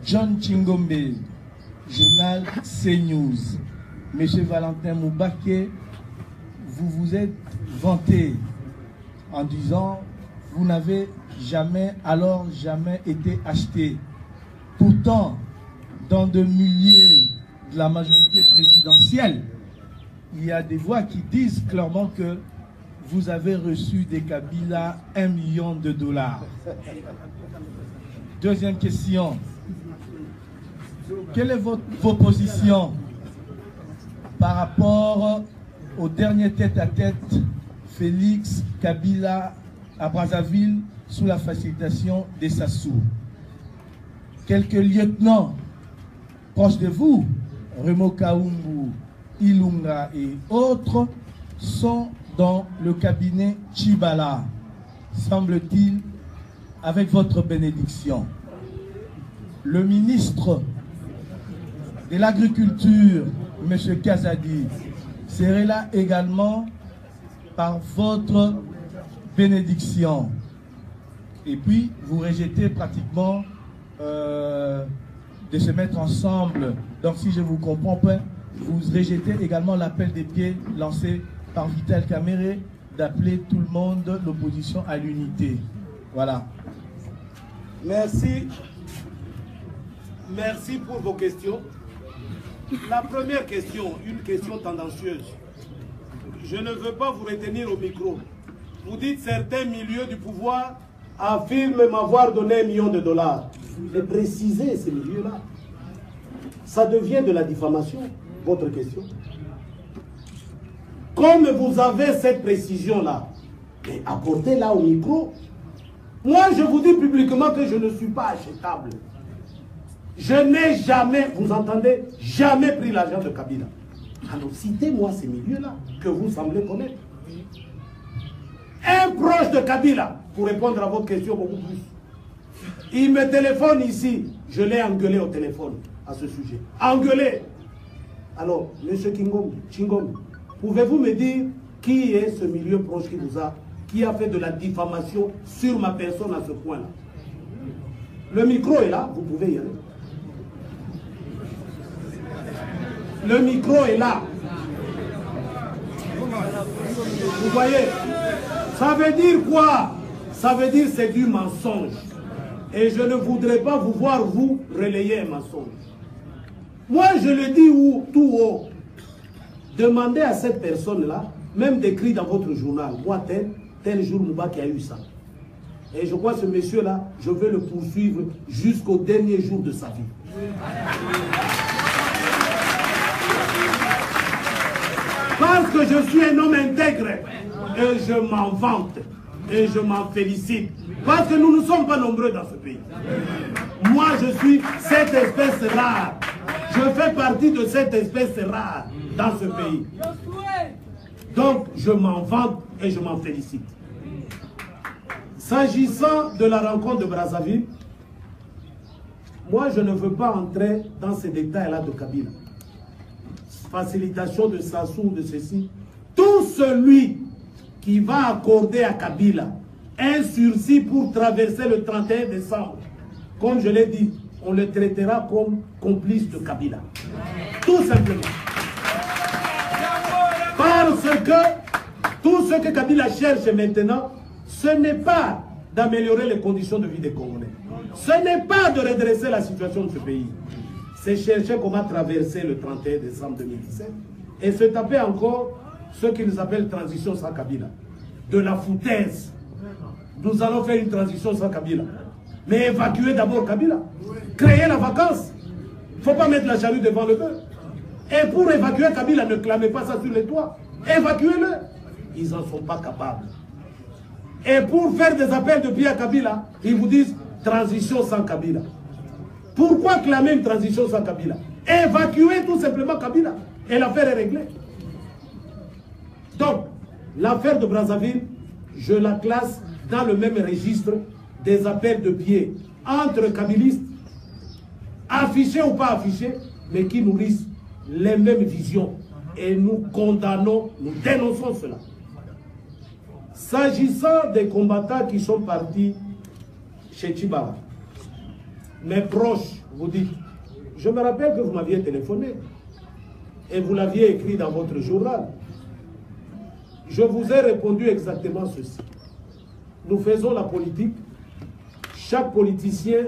John Chingombe, journal CNews. Monsieur Valentin Moubaké, vous vous êtes vanté en disant vous n'avez jamais été acheté. Pourtant, dans de milliers de la majorité présidentielle, il y a des voix qui disent clairement que vous avez reçu des Kabila 1 million de dollars. Deuxième question. Quelle est vos positions par rapport au dernier tête-à-tête Félix Kabila à Brazzaville sous la facilitation des Sassou? Quelques lieutenants proches de vous, Remo Kaumbu, Ilunga et autres, sont dans le cabinet Chibala, semble-t-il, avec votre bénédiction. Le ministre de l'Agriculture, M. Kazadi, serait là également par votre bénédiction. Et puis, vous rejetez pratiquement de se mettre ensemble. Donc, si je vous comprends pas, vous rejetez également l'appel des pieds lancé par Vital Kamerhe d'appeler tout le monde, l'opposition, à l'unité. Voilà. Merci. Merci pour vos questions. La première question, une question tendancieuse. Je ne veux pas vous retenir au micro. Vous dites certains milieux du pouvoir affirment m'avoir donné 1 million de dollars. Mais précisez ces milieux-là. Ça devient de la diffamation, votre question. Comme vous avez cette précision-là, apportez-la au micro. Moi, je vous dis publiquement que je ne suis pas achetable. Je n'ai jamais, vous entendez, jamais pris l'argent de Kabila. Alors, citez-moi ces milieux-là que vous semblez connaître. Un proche de Kabila, pour répondre à votre question beaucoup plus, il me téléphone ici, je l'ai engueulé au téléphone à ce sujet. Engueulé. Alors, M. Chingombe, pouvez-vous me dire qui est ce milieu proche qui a fait de la diffamation sur ma personne à ce point-là? Le micro est là, vous pouvez y aller. Le micro est là. Vous voyez? Ça veut dire quoi? Ça veut dire c'est du mensonge. Et je ne voudrais pas vous voir, vous, relayer un mensonge. Moi, je le dis tout haut. Demandez à cette personne-là, même d'écrire dans votre journal, moi, tel jour, Moubaké a eu ça. Et je crois que ce monsieur-là, je vais le poursuivre jusqu'au dernier jour de sa vie. Parce que je suis un homme intègre et je m'en vante et je m'en félicite. Parce que nous ne sommes pas nombreux dans ce pays. Moi, je suis cette espèce rare. Je fais partie de cette espèce rare dans ce pays. Donc, je m'en vante et je m'en félicite. S'agissant de la rencontre de Brazzaville, moi, je ne veux pas entrer dans ces détails-là de Kabila. Facilitation de Sassou, de ceci. Tout celui qui va accorder à Kabila un sursis pour traverser le 31 décembre, comme je l'ai dit, on le traitera comme complice de Kabila. Tout simplement. Parce que tout ce que Kabila cherche maintenant, ce n'est pas d'améliorer les conditions de vie des Congolais. Ce n'est pas de redresser la situation de ce pays. C'est chercher comment traverser le 31 décembre 2017 et se taper encore ce qu'ils appellent transition sans Kabila. De la foutaise. Nous allons faire une transition sans Kabila. Mais évacuer d'abord Kabila. Créer la vacance. Il ne faut pas mettre la charrue devant le bœuf. Et pour évacuer Kabila, ne clamez pas ça sur les toits. Évacuez-le. Ils n'en sont pas capables. Et pour faire des appels de pied à Kabila, ils vous disent transition sans Kabila. Pourquoi clamer une transition sans Kabila? Évacuer tout simplement Kabila. Et l'affaire est réglée. Donc, l'affaire de Brazzaville, je la classe dans le même registre des appels de pied entre kabylistes, affichés ou pas affichés, mais qui nourrissent les mêmes visions. Et nous condamnons, nous dénonçons cela. S'agissant des combattants qui sont partis chez Chibala, mes proches vous dites, je me rappelle que vous m'aviez téléphoné et vous l'aviez écrit dans votre journal. Je vous ai répondu exactement ceci. Nous faisons la politique. Chaque politicien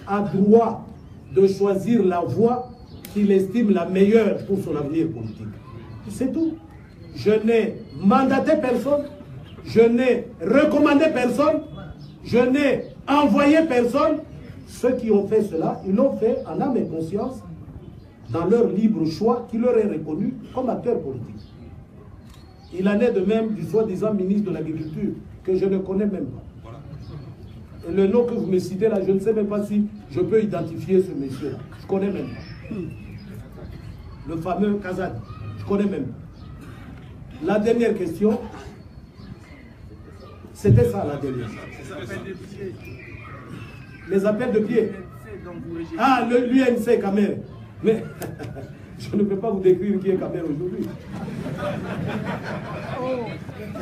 a droit de choisir la voie qu'il estime la meilleure pour son avenir politique. C'est tout. Je n'ai mandaté personne, je n'ai recommandé personne, je n'ai envoyé personne. Ceux qui ont fait cela, ils l'ont fait en âme et conscience, dans leur libre choix qui leur est reconnu comme acteur politique. Il en est de même du soi-disant ministre de l'Agriculture, que je ne connais même pas. Et le nom que vous me citez là, je ne sais même pas si je peux identifier ce monsieur-là. Je ne connais même pas. Le fameux Kazad, je ne connais même pas. La dernière question, c'était ça la dernière. Les appels de pied. Ah, l'UNC Kamer. Mais je ne peux pas vous décrire qui est Kamer aujourd'hui.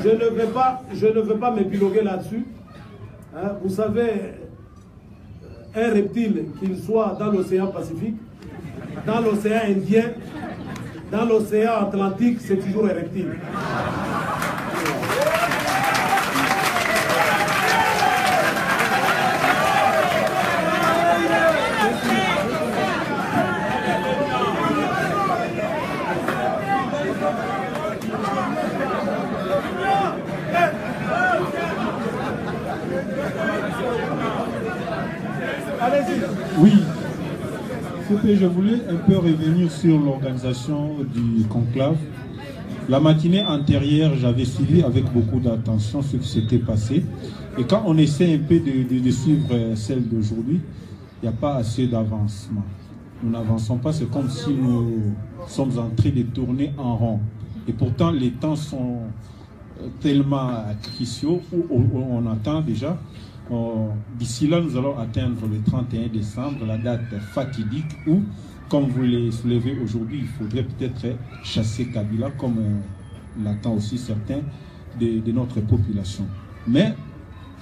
Je ne veux pas m'épiloguer là-dessus. Hein, vous savez, un reptile, qu'il soit dans l'océan Pacifique, dans l'océan Indien, dans l'océan Atlantique, c'est toujours un reptile. Oui, je voulais un peu revenir sur l'organisation du conclave. La matinée antérieure, j'avais suivi avec beaucoup d'attention ce qui s'était passé. Et quand on essaie un peu de suivre celle d'aujourd'hui, il n'y a pas assez d'avancement. Nous n'avançons pas, c'est comme si nous sommes en train de tourner en rond. Et pourtant, les temps sont tellement cruciaux où on attend déjà. D'ici là, nous allons atteindre le 31 décembre, la date fatidique où, comme vous le soulevez aujourd'hui, il faudrait peut-être chasser Kabila, comme l'attend aussi certains de notre population. Mais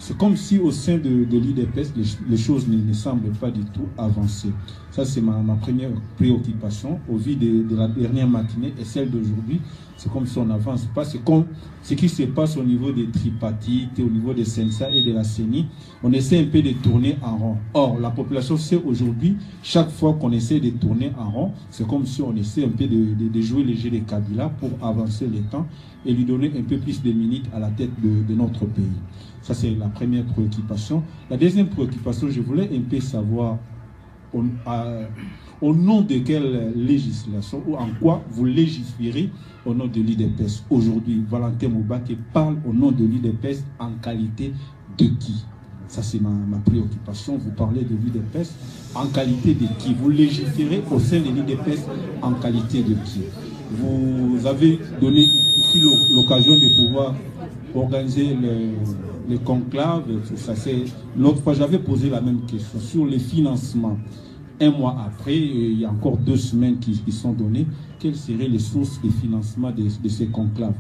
c'est comme si au sein de l'IDPS, les choses ne semblent pas du tout avancer. Ça, c'est ma première préoccupation au vu de la dernière matinée et celle d'aujourd'hui. C'est comme si on n'avance pas. C'est comme ce qui se passe au niveau des tripartites, au niveau des Sensa et de la CENI. On essaie un peu de tourner en rond. Or, la population sait aujourd'hui, chaque fois qu'on essaie de tourner en rond, c'est comme si on essaie un peu de jouer les jeux de Kabila pour avancer le temps et lui donner un peu plus de minutes à la tête de notre pays. Ça, c'est la première préoccupation. La deuxième préoccupation, je voulais un peu savoir au nom de quelle législation ou en quoi vous légiférez au nom de l'IDPS. Aujourd'hui, Valentin Moubaké parle au nom de l'IDPS en qualité de qui? Ça, c'est ma préoccupation. Vous parlez de l'IDPS en qualité de qui? Vous légiférez au sein de l'IDPS en qualité de qui? Vous avez donné ici l'occasion de pouvoir organiser les conclaves, tout ça. L'autre fois, j'avais posé la même question sur les financements. Un mois après, il y a encore 2 semaines qui sont données. Quelles seraient les sources de financement de ces conclaves?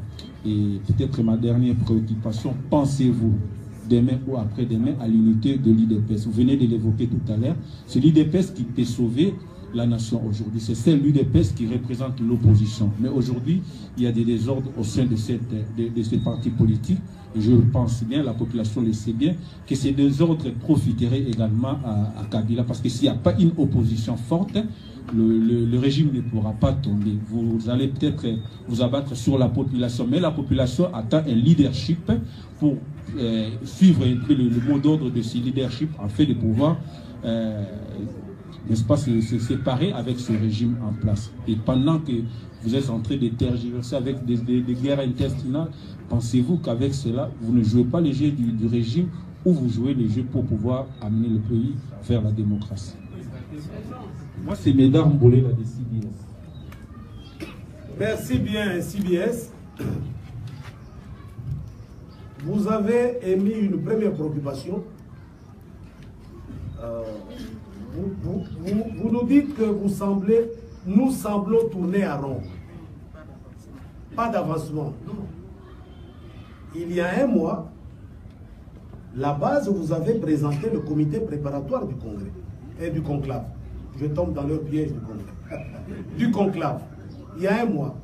Et peut-être ma dernière préoccupation, pensez-vous demain ou après-demain à l'unité de l'IDPS? Vous venez de l'évoquer tout à l'heure. C'est l'IDPS qui peut sauver la nation aujourd'hui. C'est celle de l'UDPS qui représente l'opposition. Mais aujourd'hui, il y a des désordres au sein de ces partis politiques. Et je pense bien, la population le sait bien, que ces désordres profiteraient également à Kabila. Parce que s'il n'y a pas une opposition forte, le régime ne pourra pas tomber. Vous allez peut-être vous abattre sur la population. Mais la population attend un leadership pour suivre un peu le mot d'ordre de ce leadership afin de pouvoir n'est-ce pas, se séparer avec ce régime en place. Et pendant que vous êtes en train de tergiverser avec des guerres intestinales, pensez-vous qu'avec cela, vous ne jouez pas les jeux du régime ou vous jouez les jeux pour pouvoir amener le pays vers la démocratie? Moi, c'est Médard Mbolé, la de CBS. Merci bien, CBS. Vous avez émis une première préoccupation. Vous nous dites que nous semblons tourner à rond. Pas d'avancement. Il y a un mois, la base, vous avez présenté le comité préparatoire du Congrès. et du conclave. Je tombe dans leur piège du conclave. Du conclave. Il y a un mois.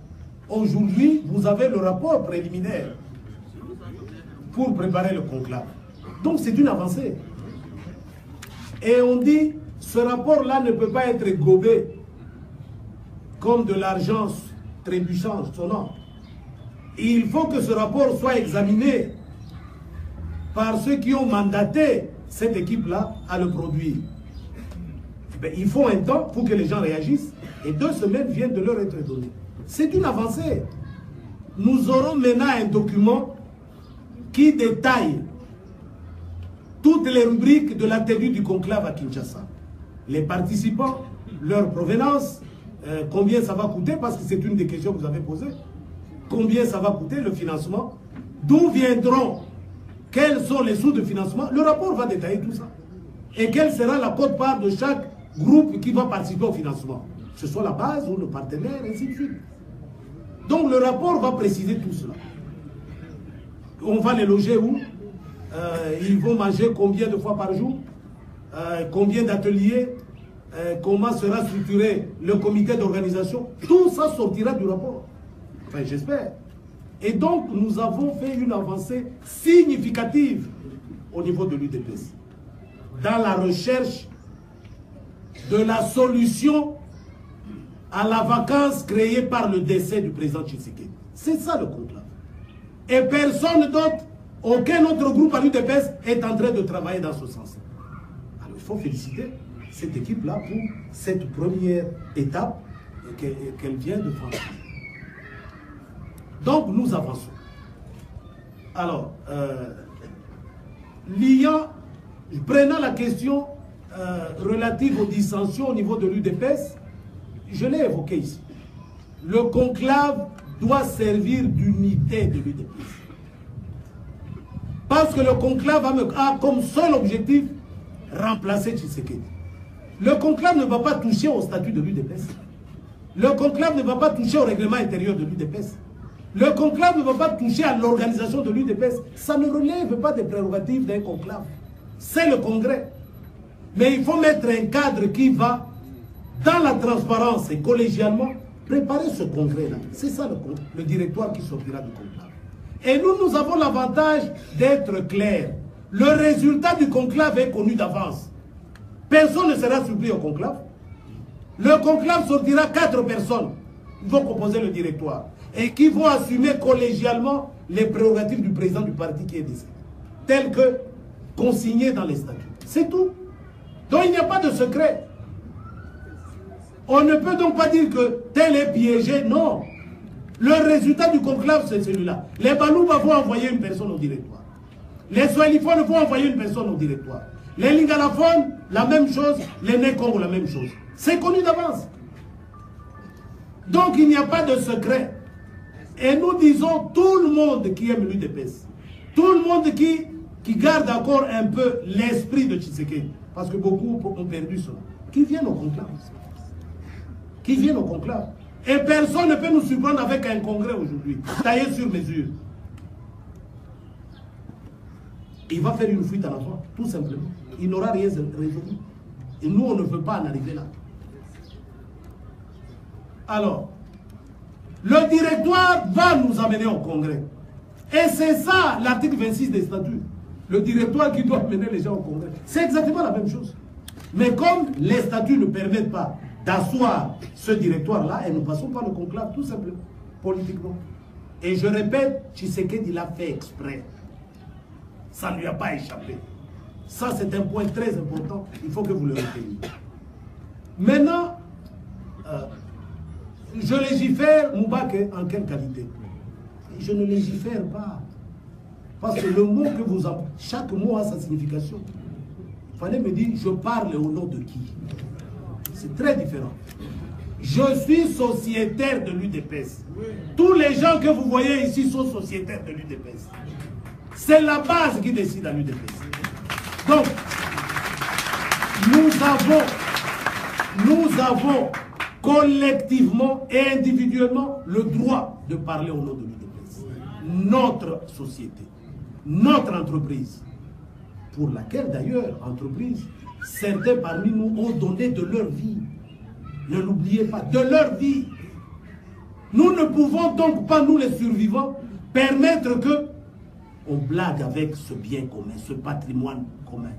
Aujourd'hui, vous avez le rapport préliminaire pour préparer le conclave. Donc c'est une avancée. Et on dit, ce rapport-là ne peut pas être gobé comme de l'argent trébuchant, sonnant. Il faut que ce rapport soit examiné par ceux qui ont mandaté cette équipe-là à le produire. Ben, il faut un temps pour que les gens réagissent et 2 semaines viennent de leur être données. C'est une avancée. Nous aurons maintenant un document qui détaille toutes les rubriques de la tenue du conclave à Kinshasa. Les participants, leur provenance, combien ça va coûter, parce que c'est une des questions que vous avez posées. Combien ça va coûter, le financement, d'où viendront, quels sont les sous de financement. Le rapport va détailler tout ça. Et quelle sera la quote-part de chaque groupe qui va participer au financement. Que ce soit la base ou le partenaire, ainsi de suite. Donc le rapport va préciser tout cela. On va les loger où? Ils vont manger combien de fois par jour? Combien d'ateliers? Comment sera structuré le comité d'organisation? Tout ça sortira du rapport. Enfin, j'espère. Et donc, nous avons fait une avancée significative au niveau de l'UDPS dans la recherche de la solution à la vacance créée par le décès du président Tshisekedi. C'est ça le conclave. Et personne d'autre, aucun autre groupe à l'UDPS est en train de travailler dans ce sens. Alors, il faut féliciter cette équipe-là pour cette première étape qu'elle vient de franchir. Donc, nous avançons. Alors, prenant la question relative aux dissensions au niveau de l'UDPS, je l'ai évoqué ici. Le conclave doit servir d'unité de l'UDPS. Parce que le conclave a comme seul objectif remplacer Tshisekedi. Le conclave ne va pas toucher au statut de l'UDPS. Le conclave ne va pas toucher au règlement intérieur de l'UDPS. Le conclave ne va pas toucher à l'organisation de l'UDPS. Ça ne relève pas des prérogatives d'un conclave. C'est le congrès. Mais il faut mettre un cadre qui va, dans la transparence et collégialement, préparer ce congrès-là. C'est ça le directoire qui sortira du conclave. Et nous avons l'avantage d'être clairs. Le résultat du conclave est connu d'avance. Personne ne sera surpris au conclave. Le conclave sortira 4 personnes qui vont composer le directoire et qui vont assumer collégialement les prérogatives du président du parti qui est décédé, telles que consignées dans les statuts. C'est tout. Donc il n'y a pas de secret. On ne peut donc pas dire que tel est piégé. Non. Le résultat du conclave, c'est celui-là. Les Balouba vont envoyer une personne au directoire. Les Swahiliphones vont envoyer une personne au directoire. Les Lingalaphones, la même chose. Les Nekongo, la même chose. C'est connu d'avance. Donc il n'y a pas de secret. Et nous disons, tout le monde qui aime l'UDPS, tout le monde qui garde encore un peu l'esprit de Tshisekedi, parce que beaucoup ont perdu cela, qui viennent au conclave. Qui viennent au conclave. Et personne ne peut nous surprendre avec un congrès aujourd'hui, taillé sur mesure. Il va faire une fuite en avant, tout simplement. Il n'aura rien résolu. Et nous, on ne veut pas en arriver là. Alors, le directoire va nous amener au congrès. Et c'est ça l'article 26 des statuts. Le directoire qui doit mener les gens au congrès. C'est exactement la même chose. Mais comme les statuts ne permettent pas d'asseoir ce directoire-là, et nous passons par le conclave, tout simplement, politiquement. Et je répète, Tshisekedi l'a fait exprès. Ça ne lui a pas échappé. Ça, c'est un point très important. Il faut que vous le reteniez. Maintenant, je légifère, Moubake, en quelle qualité? Je ne légifère pas. Parce que le mot que vous avez, chaque mot a sa signification. Il fallait me dire, je parle au nom de qui? C'est très différent. Je suis sociétaire de l'UDPS. Tous les gens que vous voyez ici sont sociétaires de l'UDPS. C'est la base qui décide à l'UDPS. Donc, nous avons collectivement et individuellement le droit de parler au nom de l'UDPS. Notre société, notre entreprise, pour laquelle d'ailleurs, entreprise, certains parmi nous ont donné de leur vie. Ne l'oubliez pas, de leur vie. Nous ne pouvons donc pas, nous les survivants, permettre que on blague avec ce bien commun, ce patrimoine commun,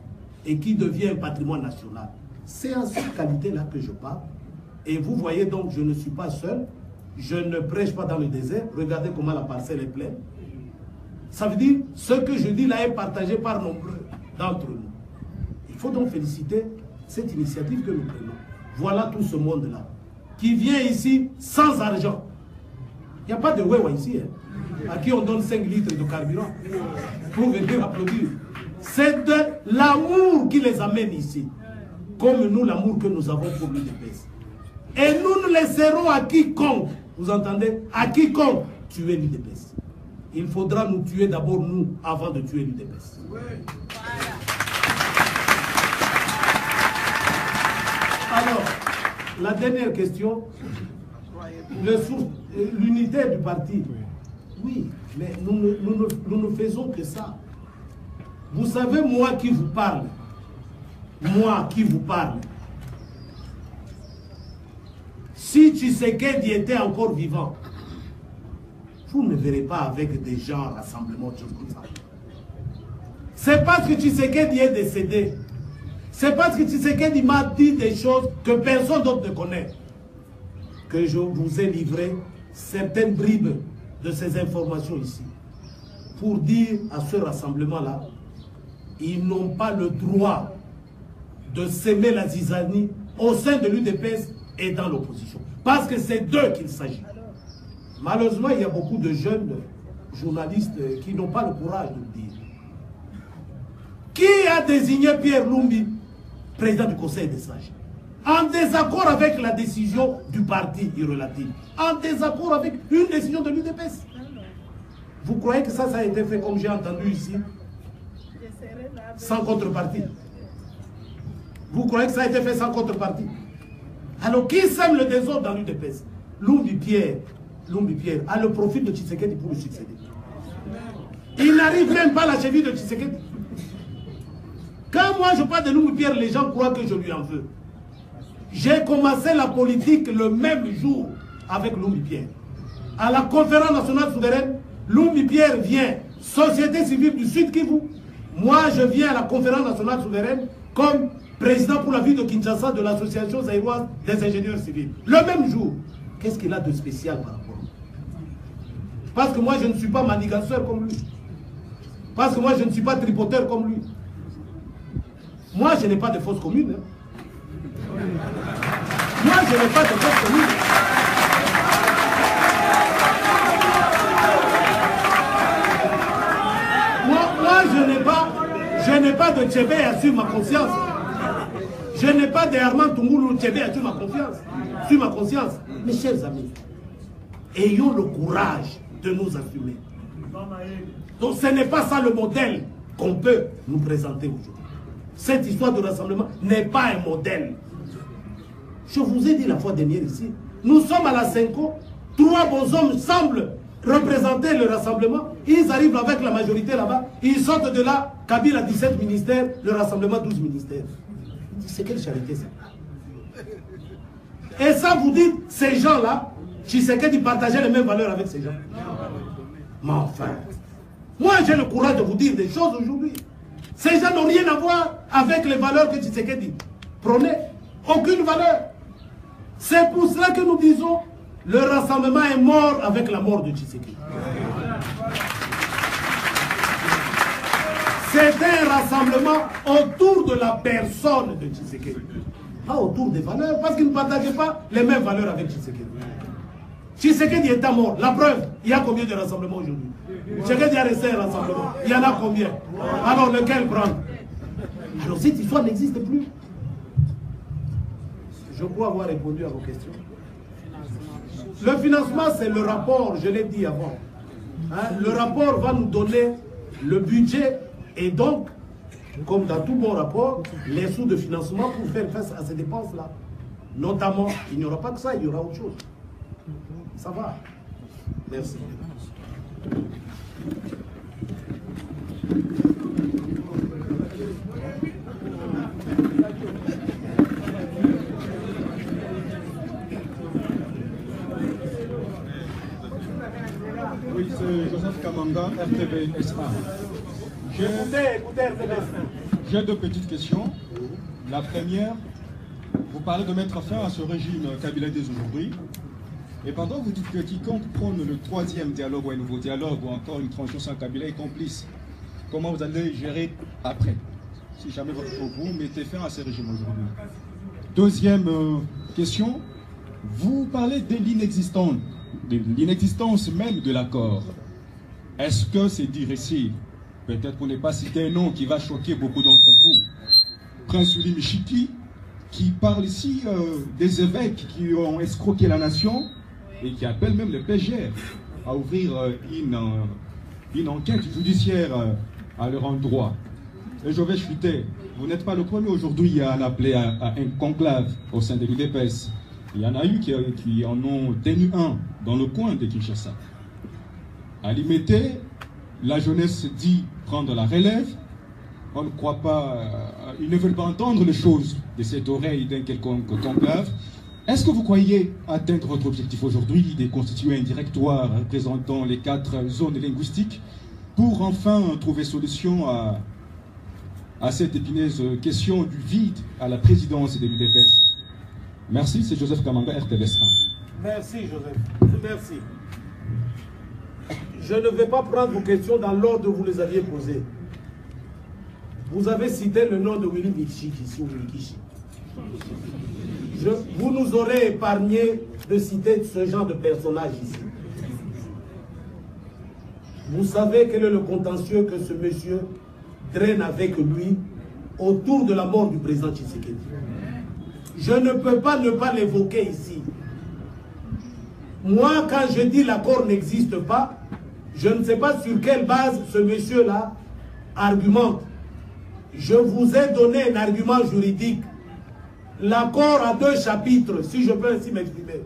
et qui devient un patrimoine national. C'est en cette qualité-là que je parle. Et vous voyez donc, je ne suis pas seul, je ne prêche pas dans le désert. Regardez comment la parcelle est pleine. Ça veut dire, ce que je dis là est partagé par nombreux d'entre nous. Il faut donc féliciter cette initiative que nous prenons. Voilà tout ce monde-là, qui vient ici sans argent. Il n'y a pas de wewa ici, hein, à qui on donne 5 litres de carburant pour venir applaudir. C'est de l'amour qui les amène ici, comme nous, l'amour que nous avons pour l'UDPS. Et nous ne laisserons à quiconque, vous entendez, à quiconque tuer l'UDPS. Il faudra nous tuer d'abord nous, avant de tuer l'UDPS. Alors, la dernière question, l'unité du parti. Oui, mais nous ne faisons que ça. Vous savez, moi qui vous parle, si Tshisekedi était encore vivant, vous ne verrez pas avec des gens rassemblement comme ça. C'est parce que Tshisekedi est décédé. C'est parce que Tshisekedi m'a dit des choses que personne d'autre ne connaît, que je vous ai livré certaines bribes de ces informations ici, pour dire à ce rassemblement-là, ils n'ont pas le droit de s'aimer la zizanie au sein de l'UDPS et dans l'opposition. Parce que c'est d'eux qu'il s'agit. Malheureusement, il y a beaucoup de jeunes journalistes qui n'ont pas le courage de le dire. Qui a désigné Pierre Lumbi président du Conseil des sages, en désaccord avec la décision du parti irrelatif, en désaccord avec une décision de l'UDPS. Vous croyez que ça a été fait comme j'ai entendu ici, sans contrepartie? Vous croyez que ça a été fait sans contrepartie? Alors qui sème le désordre dans l'UDPS? Lumbi Pierre a le profil de Tshisekedi pour le succéder. Il n'arrive même pas à la cheville de Tshisekedi. Quand moi je parle de Lumbi Pierre, les gens croient que je lui en veux. J'ai commencé la politique le même jour avec Lumbi Pierre. À la conférence nationale souveraine, Lumbi Pierre vient, Société civile du Sud Kivu. Moi je viens à la conférence nationale souveraine comme président pour la ville de Kinshasa de l'association zaïroise des ingénieurs civils. Le même jour. Qu'est-ce qu'il a de spécial par rapport? Parce que moi je ne suis pas maniganceur comme lui. Parce que moi je ne suis pas tripoteur comme lui. Moi, je n'ai pas de fausse commune. Hein. Moi, je n'ai pas de fausse commune. Moi, je n'ai pas de Tchébé sur ma conscience. Je n'ai pas d'Armand Tungoulou Tchébé sur ma confiance. Sur ma conscience. Mes chers amis, ayons le courage de nous assumer. Donc, ce n'est pas ça le modèle qu'on peut nous présenter aujourd'hui. Cette histoire de rassemblement n'est pas un modèle. Je vous ai dit la fois dernière ici, nous sommes à la Cinco, 3 bons hommes semblent représenter le rassemblement, ils arrivent avec la majorité là-bas, ils sortent de là, Kabila a 17 ministères, le rassemblement 12 ministères. C'est quelle charité ça? Et ça vous dites, ces gens-là, Tshisekedi partageait les mêmes valeurs avec ces gens. Mais enfin, moi j'ai le courage de vous dire des choses aujourd'hui. Ces gens n'ont rien à voir avec les valeurs que Tshisekedi prônait. Aucune valeur. C'est pour cela que nous disons le rassemblement est mort avec la mort de Tshisekedi. C'est un rassemblement autour de la personne de Tshisekedi. Pas autour des valeurs, parce qu'ils ne partageaient pas les mêmes valeurs avec Tshisekedi. Tshisekedi est mort. La preuve, il y a combien de rassemblements aujourd'hui? Tshisekedi a resté un rassemblement. Il y en a combien? Alors lequel prendre? Alors cette histoire n'existe plus. Je crois avoir répondu à vos questions. Le financement, c'est le rapport, je l'ai dit avant. Hein, le rapport va nous donner le budget et donc, comme dans tout bon rapport, les sous de financement pour faire face à ces dépenses-là. Notamment, il n'y aura pas que ça, il y aura autre chose. Ça va. Merci. Kamanga, RTVSA. J'ai deux petites questions. La première, vous parlez de mettre fin à ce régime kabyladais aujourd'hui. Et pendant vous dites que quiconque prône le troisième dialogue ou un nouveau dialogue ou encore une transition sans Kabila est complice, comment vous allez gérer après? Si jamais vous mettez fin à ce régime aujourd'hui. Deuxième question, vous parlez de l'inexistence même de l'accord. Est-ce que c'est dire ici, peut-être pour ne pas citer un nom qui va choquer beaucoup d'entre vous, Prince Willy Michiki, qui parle ici des évêques qui ont escroqué la nation et qui appelle même le PGR à ouvrir une enquête judiciaire à leur endroit. Et Jovais Chuité, vous n'êtes pas le premier aujourd'hui à en appeler à un conclave au sein de l'UDPS. Il y en a eu qui en ont tenu un dans le coin de Kinshasa. À Limité, la jeunesse dit prendre la relève. On ne croit pas, ils ne veulent pas entendre les choses de cette oreille d'un quelconque conclave. Est-ce que vous croyez atteindre votre objectif aujourd'hui de constituer un directoire représentant les 4 zones linguistiques pour enfin trouver solution à cette épineuse question du vide à la présidence de l'UDPS? Merci, c'est Joseph Kamanga, RTVS1. Merci Joseph, merci. Je ne vais pas prendre vos questions dans l'ordre où vous les aviez posées. Vous avez cité le nom de Willy Michiki ici, ou Mikishi. Vous nous aurez épargné de citer ce genre de personnage ici. Vous savez quel est le contentieux que ce monsieur draine avec lui autour de la mort du président Tshisekedi. Je ne peux pas ne pas l'évoquer ici. Moi, quand je dis l'accord n'existe pas, je ne sais pas sur quelle base ce monsieur-là argumente. Je vous ai donné un argument juridique. L'accord a 2 chapitres, si je peux ainsi m'exprimer.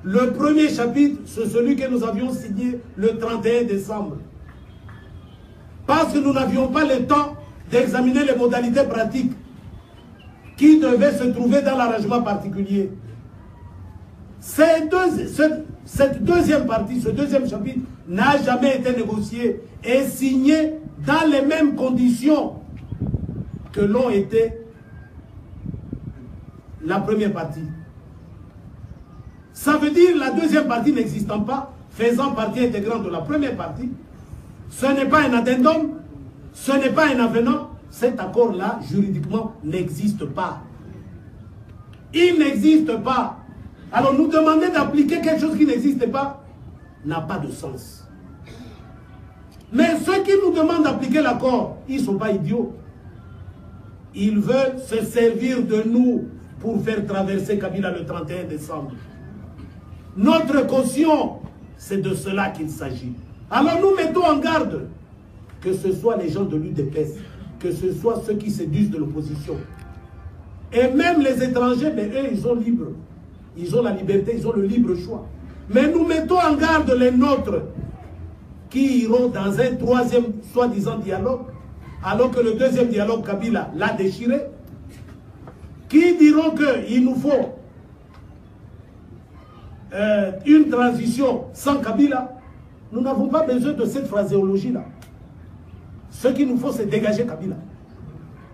Le premier chapitre, c'est celui que nous avions signé le 31 décembre. Parce que nous n'avions pas le temps d'examiner les modalités pratiques qui devaient se trouver dans l'arrangement particulier. Cette deuxième partie, ce deuxième chapitre, n'a jamais été négocié et signé dans les mêmes conditions que l'ont été la première partie. Ça veut dire la deuxième partie n'existant pas, faisant partie intégrante de la première partie. Ce n'est pas un addendum, ce n'est pas un avenant. Cet accord-là, juridiquement, n'existe pas. Il n'existe pas. Alors nous demander d'appliquer quelque chose qui n'existe pas n'a pas de sens. Mais ceux qui nous demandent d'appliquer l'accord, ils ne sont pas idiots. Ils veulent se servir de nous pour faire traverser Kabila le 31 décembre. Notre caution, c'est de cela qu'il s'agit. Alors nous mettons en garde que ce soit les gens de l'UDPS, que ce soit ceux qui séduisent de l'opposition. Et même les étrangers, mais eux, ils sont libres. Ils ont la liberté, ils ont le libre choix. Mais nous mettons en garde les nôtres qui iront dans un troisième soi-disant dialogue, alors que le deuxième dialogue Kabila l'a déchiré, qui diront qu'il nous faut une transition sans Kabila. Nous n'avons pas besoin de cette phraséologie-là. Ce qu'il nous faut, c'est dégager Kabila.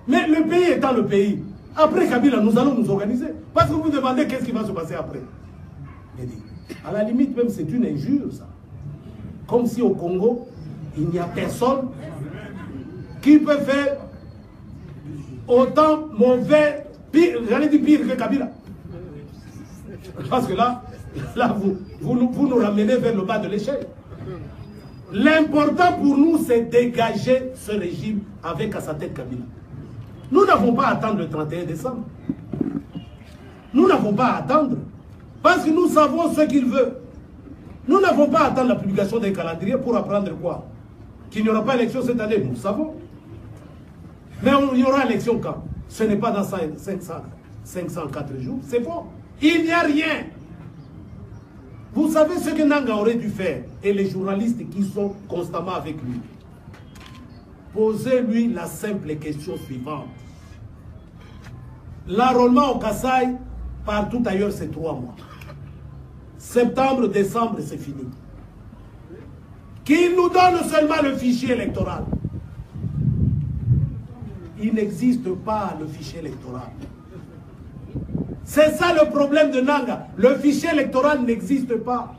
Mais le pays étant le pays, après Kabila, nous allons nous organiser. Parce que vous vous demandez qu'est-ce qui va se passer après. À la limite, même c'est une injure, ça. Comme si au Congo, il n'y a personne qui peut faire autant mauvais, pire, j'allais dire pire que Kabila. Parce que là vous nous ramenez vers le bas de l'échelle. L'important pour nous, c'est dégager ce régime avec à sa tête Kabila. Nous n'avons pas à attendre le 31 décembre. Nous n'avons pas à attendre. Parce que nous savons ce qu'il veut. Nous n'avons pas à attendre la publication d'un calendrier pour apprendre quoi? Qu'il n'y aura pas élection cette année, nous savons. Mais il y aura élection quand? Ce n'est pas dans 504 jours. C'est bon. Il n'y a rien. Vous savez ce que Nanga aurait dû faire, et les journalistes qui sont constamment avec lui. Posez-lui la simple question suivante. L'enrôlement au Kasaï, partout ailleurs, c'est 3 mois. Septembre, décembre, c'est fini. qu'il nous donne seulement le fichier électoral. Il n'existe pas le fichier électoral. C'est ça le problème de Nanga. Le fichier électoral n'existe pas.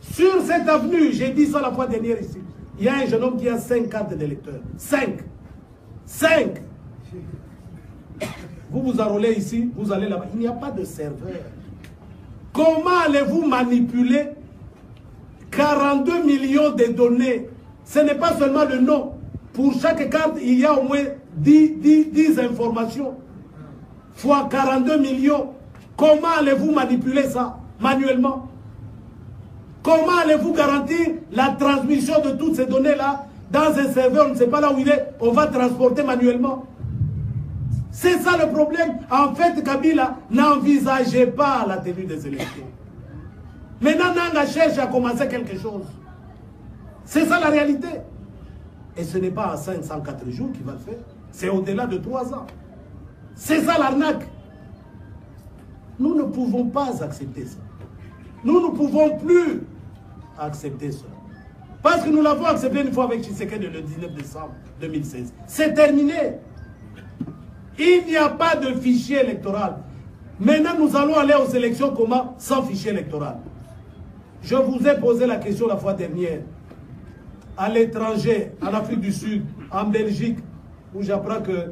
Sur cette avenue, j'ai dit ça la fois dernière ici, il y a un jeune homme qui a 5 cartes d'électeurs. 5. 5. Vous vous enrôlez ici, vous allez là-bas. Il n'y a pas de serveur. Comment allez-vous manipuler 42 millions de données? Ce n'est pas seulement le nom. Pour chaque carte, il y a au moins 10 informations. Fois 42 millions. Comment allez-vous manipuler ça manuellement? Comment allez-vous garantir la transmission de toutes ces données-là dans un serveur, on ne sait pas là où il est, on va transporter manuellement? C'est ça le problème. En fait, Kabila n'envisageait pas la tenue des élections. Maintenant, Nanga cherche à commencer quelque chose. C'est ça la réalité. Et ce n'est pas à 504 jours qu'il va le faire. C'est au-delà de 3 ans. C'est ça l'arnaque. Nous ne pouvons pas accepter ça. Nous ne pouvons plus accepter ça. Parce que nous l'avons accepté une fois avec Tshisekedi le 19 décembre 2016. C'est terminé. Il n'y a pas de fichier électoral. Maintenant, nous allons aller aux élections comment? Sans fichier électoral. Je vous ai posé la question la fois dernière. À l'étranger, en Afrique du Sud, en Belgique, où j'apprends que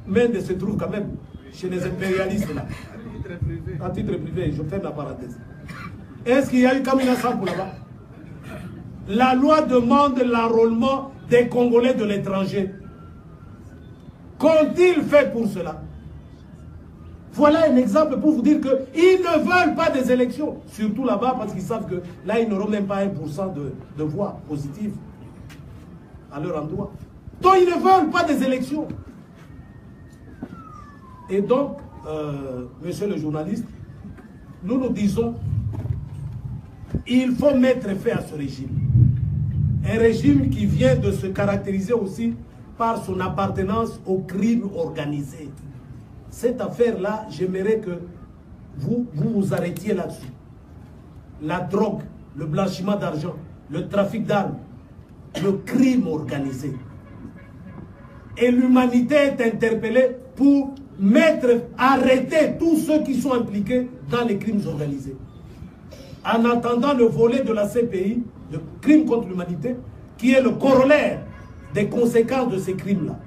Mendes se trouve quand même chez les impérialistes là. À titre privé, je ferme la parenthèse. Est-ce qu'il y a eu Kamina Sampo là-bas? La loi demande l'enrôlement des Congolais de l'étranger. Qu'ont-ils fait pour cela? Voilà un exemple pour vous dire qu'ils ne veulent pas des élections. Surtout là-bas parce qu'ils savent que là, ils n'auront même pas 1% de voix positives à leur endroit. Donc, ils ne veulent pas des élections. Et donc, monsieur le journaliste, nous nous disons, il faut mettre fin à ce régime. Un régime qui vient de se caractériser aussi par son appartenance au crime organisé. Cette affaire-là, j'aimerais que vous arrêtiez là-dessus. La drogue, le blanchiment d'argent, le trafic d'armes, le crime organisé. Et l'humanité est interpellée pour arrêter tous ceux qui sont impliqués dans les crimes organisés. En attendant le volet de la CPI, le crime contre l'humanité, qui est le corollaire des conséquences de ces crimes-là.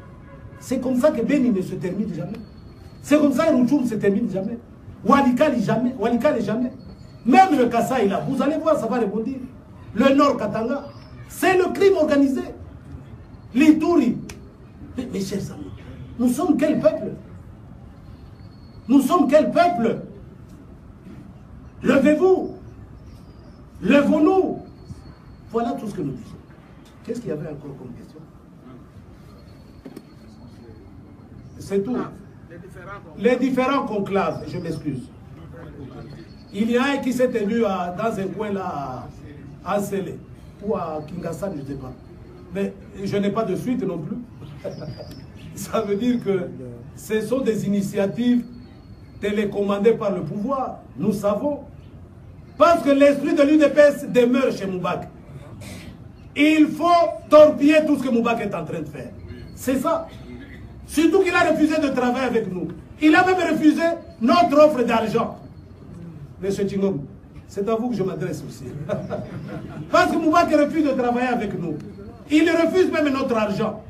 C'est comme ça que Beni ne se termine jamais. C'est comme ça que Rutshuru ne se termine jamais. Walikale jamais. Walikale jamais. Même le Kasaï là, vous allez voir, ça va rebondir. Le Nord Katanga, c'est le crime organisé. L'Ituri. Mes chers amis, nous sommes quel peuple? Nous sommes quel peuple? Levez-vous. Levons-nous. Voilà tout ce que nous disons. Qu'est-ce qu'il y avait encore comme question? C'est tout. Les différents conclaves, je m'excuse. Il y a un qui s'est tenu dans un coin là, à Sélé, ou à Kingassan, je ne sais pas. Mais je n'ai pas de suite non plus. Ça veut dire que ce sont des initiatives télécommandées par le pouvoir. Nous savons. Parce que l'esprit de l'UDPS demeure chez Moubak. Il faut torpiller tout ce que Moubak est en train de faire. C'est ça. Surtout qu'il a refusé de travailler avec nous. Il a même refusé notre offre d'argent. Monsieur Tingom, c'est à vous que je m'adresse aussi. Parce que Moubak refuse de travailler avec nous. Il refuse même notre argent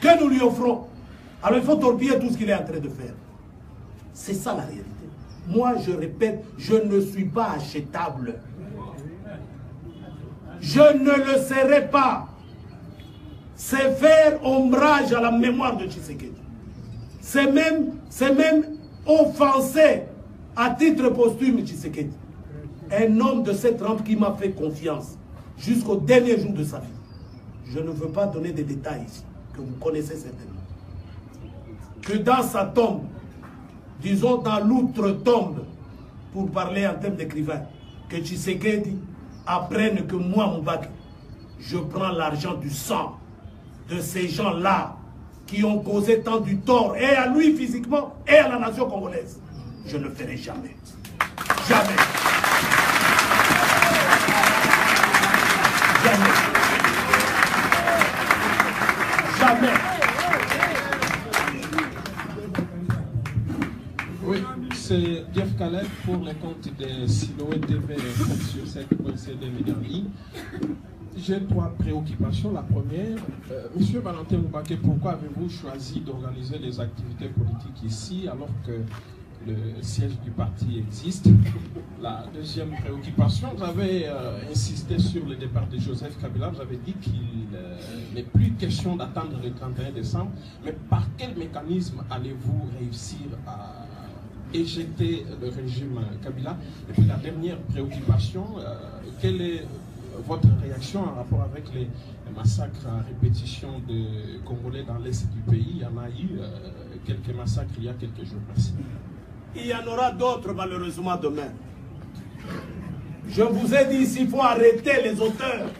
que nous lui offrons. Alors il faut torpiller tout ce qu'il est en train de faire. C'est ça la réalité. Moi, je répète, je ne suis pas achetable. Je ne le serai pas. C'est faire ombrage à la mémoire de Tshisekedi. C'est même offenser à titre posthume Tshisekedi. Un homme de cette trempe qui m'a fait confiance jusqu'au dernier jour de sa vie. Je ne veux pas donner des détails ici, que vous connaissez certainement. Que dans sa tombe, disons dans l'outre-tombe, pour parler en termes d'écrivain, que Tshisekedi apprenne que moi, Moubak, je prends l'argent du sang de ces gens-là qui ont causé tant du tort, et à lui physiquement, et à la nation congolaise. Je ne le ferai jamais. Jamais. c'est Jeff Caleb pour les comptes de Siloé TV sur 7.cd Média en ligne. J'ai 3 préoccupations. La première, Monsieur Valentin Moubaké, pourquoi avez-vous choisi d'organiser les activités politiques ici alors que le siège du parti existe? La deuxième préoccupation, vous avez insisté sur le départ de Joseph Kabila. Vous avez dit qu'il n'est plus question d'attendre le 31 décembre. Mais par quel mécanisme allez-vous réussir à éjecter le régime Kabila? Et puis la dernière préoccupation, quelle est votre réaction en rapport avec les massacres à répétition de Congolais dans l'est du pays? Il y en a eu quelques massacres il y a quelques jours. Merci. Il y en aura d'autres malheureusement demain. Je vous ai dit, s'il faut arrêter les auteurs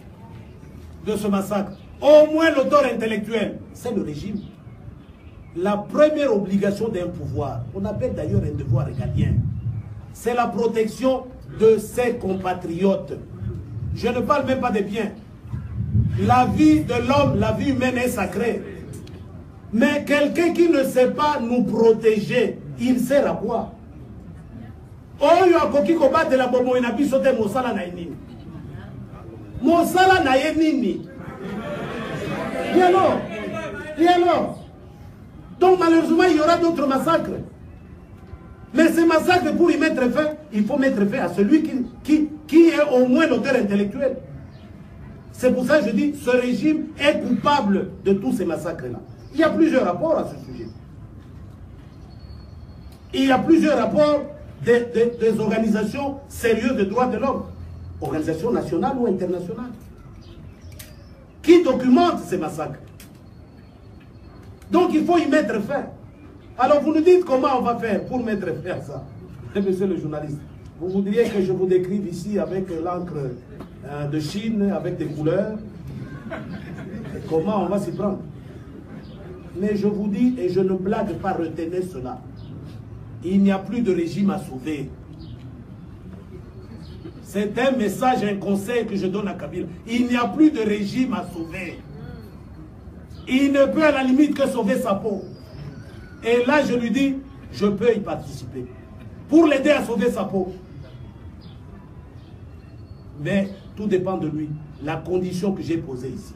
de ce massacre, au moins l'auteur intellectuel, c'est le régime. La première obligation d'un pouvoir, on appelle d'ailleurs un devoir régalien, c'est la protection de ses compatriotes. Je ne parle même pas des biens. La vie de l'homme, la vie humaine est sacrée. Mais quelqu'un qui ne sait pas nous protéger, il sert à quoi? Oyo akoki kobatela la bomo ina biso te mosala na nini? Mosala na nini? Et alors? Donc malheureusement, il y aura d'autres massacres. Mais ces massacres, pour y mettre fin, il faut mettre fin à celui qui est au moins l'auteur intellectuel. C'est pour ça que je dis, ce régime est coupable de tous ces massacres-là. Il y a plusieurs rapports à ce sujet. Il y a plusieurs rapports des organisations sérieuses de droits de l'homme, organisations nationales ou internationales, qui documentent ces massacres. Donc il faut y mettre fin. Alors vous nous dites comment on va faire pour mettre fin à ça. Monsieur le journaliste, vous voudriez que je vous décrive ici avec l'encre de Chine, avec des couleurs. Et comment on va s'y prendre? Mais je vous dis, et je ne blague pas, retenez cela. Il n'y a plus de régime à sauver. C'est un message, un conseil que je donne à Kabila. Il n'y a plus de régime à sauver. Il ne peut à la limite que sauver sa peau. Et là, je lui dis, je peux y participer. Pour l'aider à sauver sa peau. Mais tout dépend de lui. La condition que j'ai posée ici.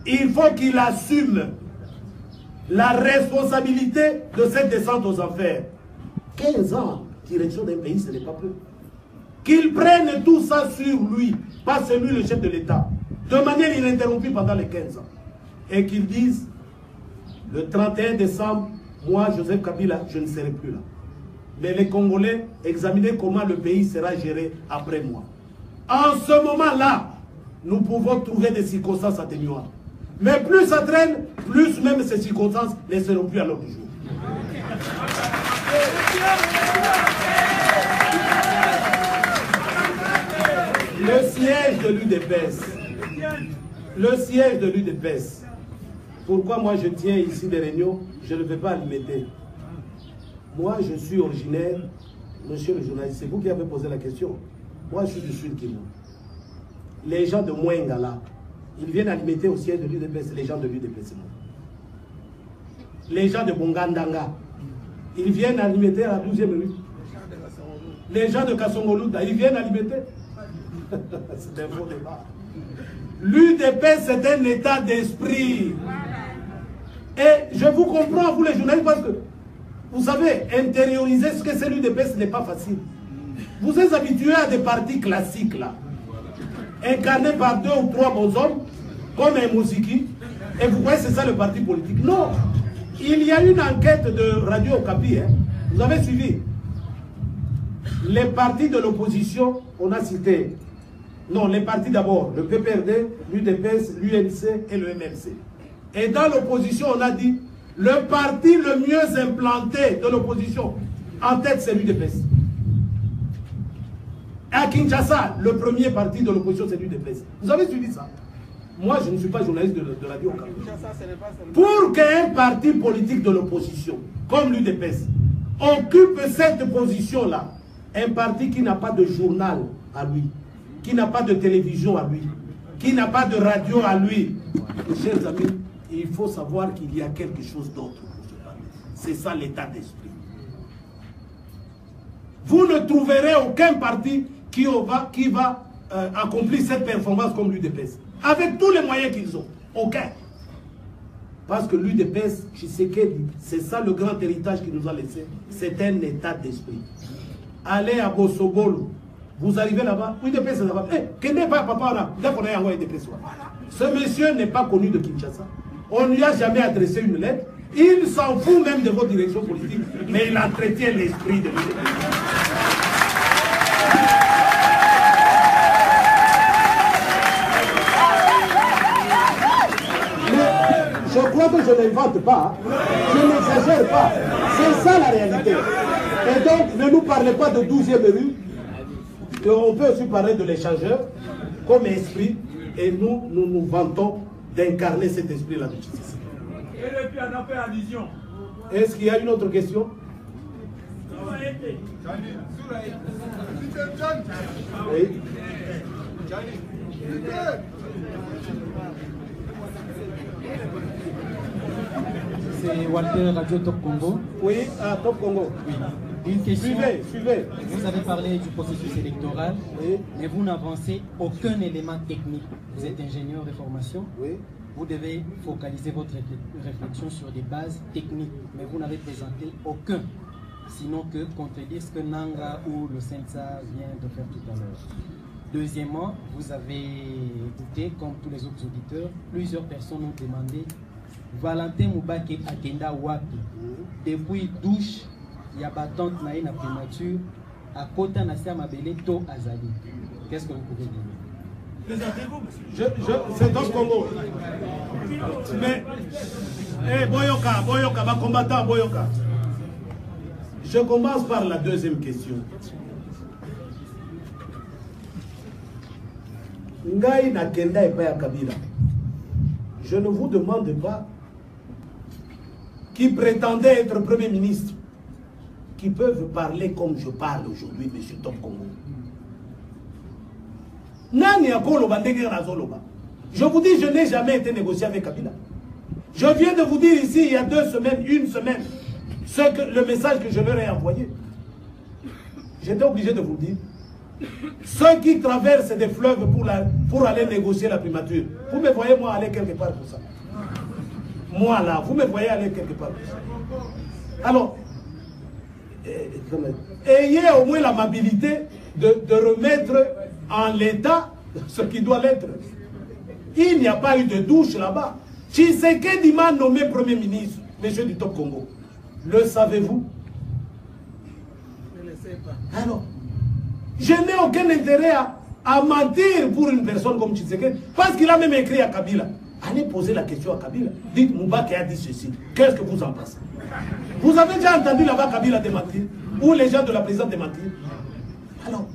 Il faut qu'il assume la responsabilité de cette descente aux enfers. 15 ans, direction d'un pays, ce n'est pas peu. Qu'il prenne tout ça sur lui, pas c'est lui le chef de l'État, de manière ininterrompue pendant les 15 ans. Et qu'il dise, le 31 décembre, moi, Joseph Kabila, je ne serai plus là. Mais les Congolais, examinez comment le pays sera géré après moi. En ce moment-là, nous pouvons trouver des circonstances atténuantes. Mais plus ça traîne, plus même ces circonstances ne seront plus à l'ordre du jour. Le siège de l'UDPS. Le siège de l'UDPS. Pourquoi moi je tiens ici des réunions? Je ne vais pas alimenter. Moi je suis originaire, monsieur le journaliste, c'est vous qui avez posé la question. Moi je suis du Sud Kivu. Les gens de Mouengala, ils viennent alimenter au siège de l'UDPS, les gens de l'UDPS. Les gens de Bongandanga, ils viennent alimenter à la 12e rue. Les gens de Kassongoluda, ils viennent alimenter. C'est un faux débat. L'UDPS, c'est un état d'esprit. Et je vous comprends, vous les journalistes, parce que vous savez, intérioriser ce que c'est l'UDPS n'est pas facile. Vous êtes habitués à des partis classiques, là, incarnés par 2 ou 3 bons hommes, comme un Mousiki, et vous voyez, c'est ça le parti politique. Non, il y a une enquête de Radio Okapi, hein. Vous avez suivi. Les partis de l'opposition, on a cité, non, les partis d'abord, le PPRD, l'UDPS, l'UNC et le MLC. Et dans l'opposition, on a dit, le parti le mieux implanté de l'opposition, en tête, c'est l'UDPS. À Kinshasa, le premier parti de l'opposition, c'est l'UDPS. Vous avez suivi ça? Moi, je ne suis pas journaliste de Radio Okapi. Pour qu'un parti politique de l'opposition, comme l'UDPS, occupe cette position-là, un parti qui n'a pas de journal à lui, qui n'a pas de télévision à lui, qui n'a pas de radio à lui, mes chers amis, il faut savoir qu'il y a quelque chose d'autre pour ce parti. C'est ça l'état d'esprit. vous ne trouverez aucun parti qui va accomplir cette performance comme l'UDPS. Avec tous les moyens qu'ils ont. Aucun. Parce que l'UDPS, Tshisekedi, c'est ça le grand héritage qu'il nous a laissé. C'est un état d'esprit. Allez à Bosobolo. Vous arrivez là-bas, l'UDPS est là-bas. Quel n'est pas papa là? Ce monsieur n'est pas connu de Kinshasa. On ne lui a jamais adressé une lettre. Il s'en fout même de vos directions politiques, mais il entretient l'esprit de l'UDPS. Je crois que je n'invente pas, je n'exagère pas. C'est ça la réalité. Et donc, ne nous parlez pas de 12e rue. On peut aussi parler de l'échangeur comme esprit. Et nous vantons d'incarner cet esprit-là de justice. Est-ce qu'il y a une autre question? Oui. C'est Walter, Radio Top Congo. Oui, à Top Congo. Oui. Une question. Suivez. Vous avez parlé du processus électoral, oui, mais vous n'avancez aucun élément technique. Vous êtes ingénieur de formation. Oui. Vous devez focaliser votre réflexion sur des bases techniques, mais vous n'avez présenté aucun. Sinon que contredire ce que Nanga ou le Sensa vient de faire tout à l'heure. Deuxièmement, vous avez écouté, comme tous les autres auditeurs, plusieurs personnes ont demandé Valentin Mubake Akenda Wapi. Depuis douche, il y a battante naïe na primature, à Kota Nassia Mabele To Azali. Qu'est-ce que vous pouvez dire? C'est dans le Congo. Mais, Boyoka, ma combattant Boyoka. Je commence par la deuxième question. Ngai Nakenda et Paya Kabila. Je ne vous demande pas qui prétendait être Premier ministre, qui peuvent parler comme je parle aujourd'hui, M. Top Congo. Je vous dis, je n'ai jamais été négocié avec Kabila. Je viens de vous dire ici, il y a 2 semaines, 1 semaine, le message que je leur ai envoyé. J'étais obligé de vous dire. Ceux qui traversent des fleuves pour aller négocier la primature, vous me voyez moi aller quelque part pour ça. Moi là, vous me voyez aller quelque part pour ça. Alors, ayez au moins l'amabilité de remettre en l'état ce qui doit l'être. Il n'y a pas eu de douche là-bas. Tshisekedi m'a nommé Premier ministre, monsieur du Top Congo. Le savez-vous? Je ne le sais pas. Alors, je n'ai aucun intérêt à mentir pour une personne comme Tshisekedi, parce qu'il a même écrit à Kabila. Allez poser la question à Kabila. Dites, Mubake a dit ceci. Qu'est-ce que vous en pensez? Vous avez déjà entendu là-bas Kabila démentir? Ou les gens de la présidence démentir? Alors,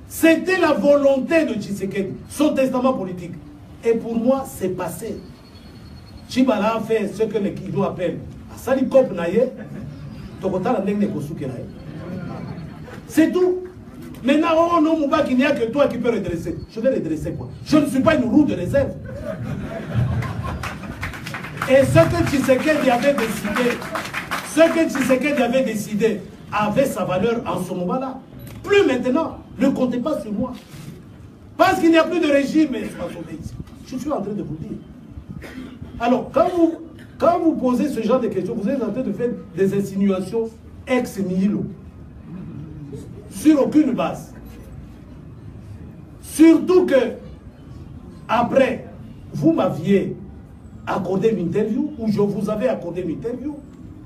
c'était la volonté de Tshisekedi, son testament politique. Et pour moi, c'est passé. Chibala a fait ce que les Kido appellent Asali Kop Naye, Tokotala Neng Nekosuke Naye. C'est tout. Maintenant, oh non, Mubake, il n'y a que toi qui peux redresser. Je vais redresser quoi? Je ne suis pas une roue de réserve. Et ce que Tshisekedi avait décidé, avait sa valeur en ce moment-là. Plus maintenant, ne comptez pas sur moi. Parce qu'il n'y a plus de régime à sauver ici. Je suis en train de vous dire. Alors, quand vous posez ce genre de questions, vous êtes en train de faire des insinuations ex nihilo. Sur aucune base. Surtout que, après, vous m'aviez accordé une interview, ou je vous avais accordé une interview,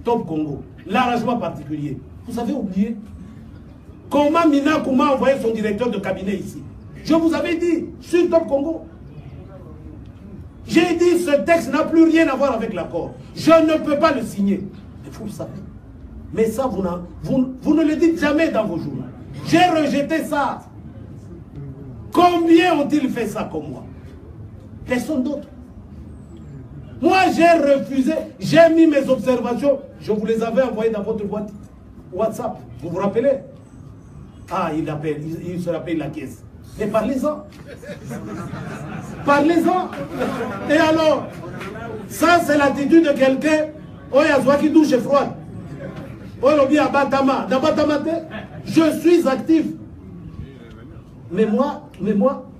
Top Congo, l'arrangement particulier. Vous avez oublié comment Mina Kouma a envoyé son directeur de cabinet ici. Je vous avais dit, sur Top Congo. J'ai dit, ce texte n'a plus rien à voir avec l'accord. Je ne peux pas le signer. Mais vous le savez. Mais ça, vous ne le dites jamais dans vos journaux. J'ai rejeté ça. Combien ont-ils fait ça comme moi? Personne d'autre. Moi, j'ai refusé. J'ai mis mes observations. Je vous les avais envoyées dans votre boîte WhatsApp. Vous vous rappelez? Ah, il se rappelle la caisse. Mais parlez-en. Parlez-en. Et alors, ça c'est l'attitude de quelqu'un, oh, il y a qui douche froide. Je suis actif. Mais moi,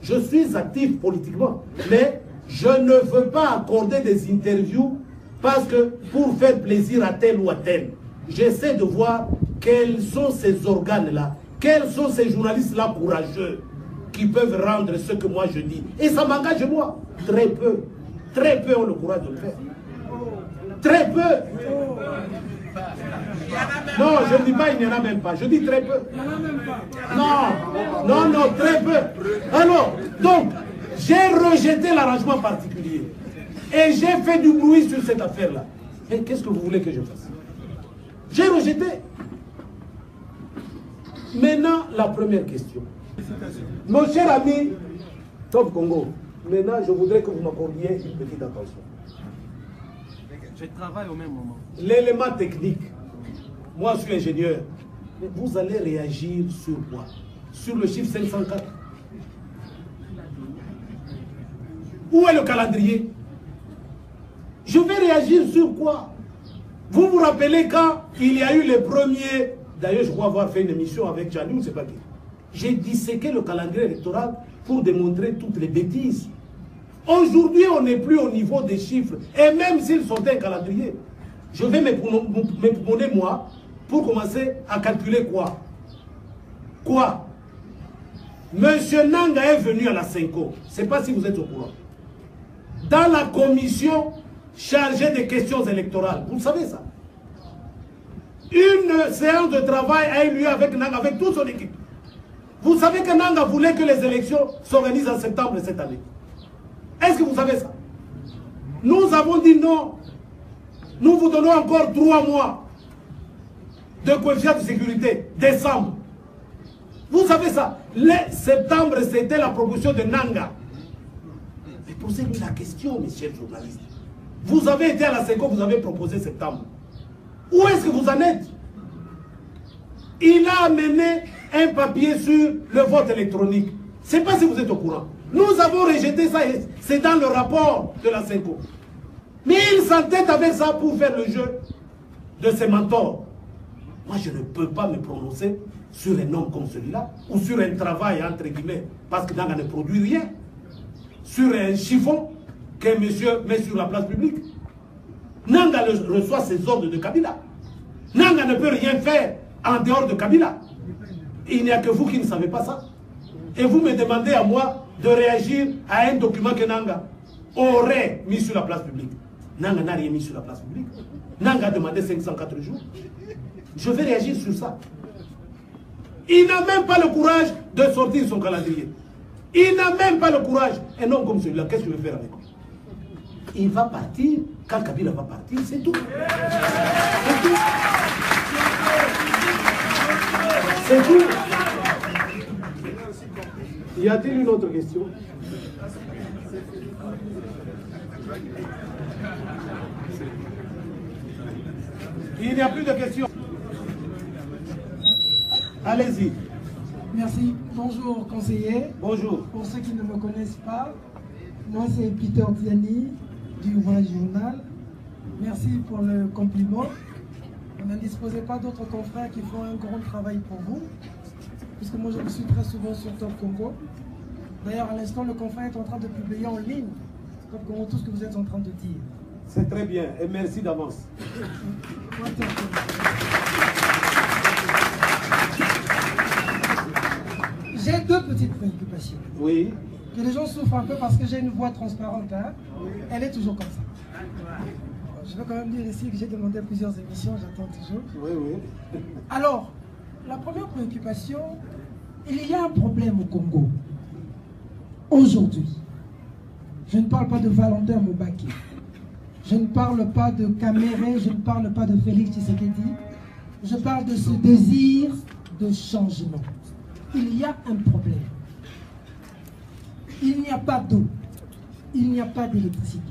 je suis actif politiquement. Mais je ne veux pas accorder des interviews parce que pour faire plaisir à tel ou à tel. J'essaie de voir quels sont ces organes-là, quels sont ces journalistes-là courageux qui peuvent rendre ce que moi je dis. Et ça m'engage moi. Très peu ont le courage de le faire. Très peu. Non, je ne dis pas il n'y en a même pas. Je dis très peu. Non, très peu. Alors, donc, j'ai rejeté l'arrangement particulier. Et j'ai fait du bruit sur cette affaire-là. Mais qu'est-ce que vous voulez que je fasse? J'ai rejeté. Maintenant, la première question. Mon cher ami Top Congo, maintenant, je voudrais que vous m'accordiez une petite attention. Je travaille au même moment. L'élément technique, moi je suis ingénieur, mais vous allez réagir sur quoi? Sur le chiffre 504. Où est le calendrier? Je vais réagir sur quoi? Vous vous rappelez quand il y a eu les premiers... D'ailleurs, je crois avoir fait une émission avec Tchani, ou c'est pas qui. J'ai disséqué le calendrier électoral pour démontrer toutes les bêtises. Aujourd'hui, on n'est plus au niveau des chiffres. Et même s'ils sont un calendrier, je vais m'époumoner moi pour commencer à calculer quoi? Quoi? Monsieur Nanga est venu à la Senko. Je ne sais pas si vous êtes au courant. Dans la commission chargée des questions électorales. Vous savez ça? Une séance de travail a eu lieu avec Nanga, avec toute son équipe. Vous savez que Nanga voulait que les élections s'organisent en septembre cette année. Est-ce que vous savez ça? Nous avons dit non. Nous vous donnons encore 3 mois de coefficient de sécurité. Décembre. Vous savez ça? Le septembre, c'était la proposition de Nanga. Mais posez-lui la question, mes chers journalistes. Vous avez été à la SECO, vous avez proposé septembre. Où est-ce que vous en êtes? Il a amené un papier sur le vote électronique. Je ne sais pas si vous êtes au courant. Nous avons rejeté ça, c'est dans le rapport de la SECO. Mais il s'entête avec ça pour faire le jeu de ses mentors. Moi, je ne peux pas me prononcer sur un homme comme celui-là, ou sur un travail, entre guillemets, parce que Nanga ne produit rien, sur un chiffon qu'un monsieur met sur la place publique. Nanga reçoit ses ordres de Kabila. Nanga ne peut rien faire en dehors de Kabila. Il n'y a que vous qui ne savez pas ça. Et vous me demandez à moi de réagir à un document que Nanga aurait mis sur la place publique. Nanga n'a rien mis sur la place publique. Nanga a demandé 504 jours. Je vais réagir sur ça. Il n'a même pas le courage de sortir son calendrier. Il n'a même pas le courage. Un homme comme celui-là, qu'est-ce que je vais faire avec lui? Il va partir quand Kabila va partir, c'est tout. C'est tout. C'est tout. Y a-t-il une autre question? Il n'y a plus de questions. Allez-y. Merci. Bonjour, conseiller. Bonjour. Pour ceux qui ne me connaissent pas, moi c'est Peter Tiani du Vrai Journal. Merci pour le compliment. Vous ne disposez pas d'autres confrères qui font un grand travail pour vous, puisque moi je me suis très souvent sur Top Congo. D'ailleurs, à l'instant, le confrère est en train de publier en ligne Top Congo tout ce que vous êtes en train de dire. C'est très bien et merci d'avance. J'ai 2 petites préoccupations. Oui. Que les gens souffrent un peu parce que j'ai une voix transparente. Hein. Elle est toujours comme ça. Je veux quand même dire ici que j'ai demandé plusieurs émissions, j'attends toujours. Oui, oui. Alors, la première préoccupation, il y a un problème au Congo. Aujourd'hui, je ne parle pas de Valentin Mubaki. Je ne parle pas de Kamere, je ne parle pas de Félix Tshisekedi. Je parle de ce désir de changement. Il y a un problème. Il n'y a pas d'eau. Il n'y a pas d'électricité.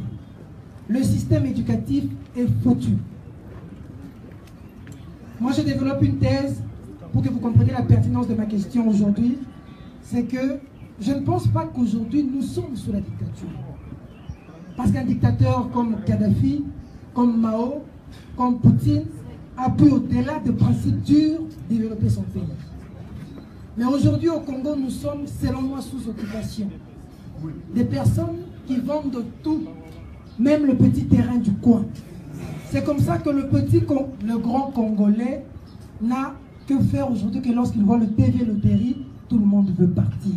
Le système éducatif est foutu. Moi, je développe une thèse pour que vous compreniez la pertinence de ma question aujourd'hui. C'est que je ne pense pas qu'aujourd'hui nous sommes sous la dictature. Parce qu'un dictateur comme Kadhafi, comme Mao, comme Poutine, a pu, au-delà des principes durs, développer son pays. Mais aujourd'hui au Congo, nous sommes, selon moi, sous occupation. Des personnes qui vendent tout, même le petit terrain du coin. C'est comme ça que le grand Congolais n'a que faire aujourd'hui que lorsqu'il voit le TV Loterie, tout le monde veut partir.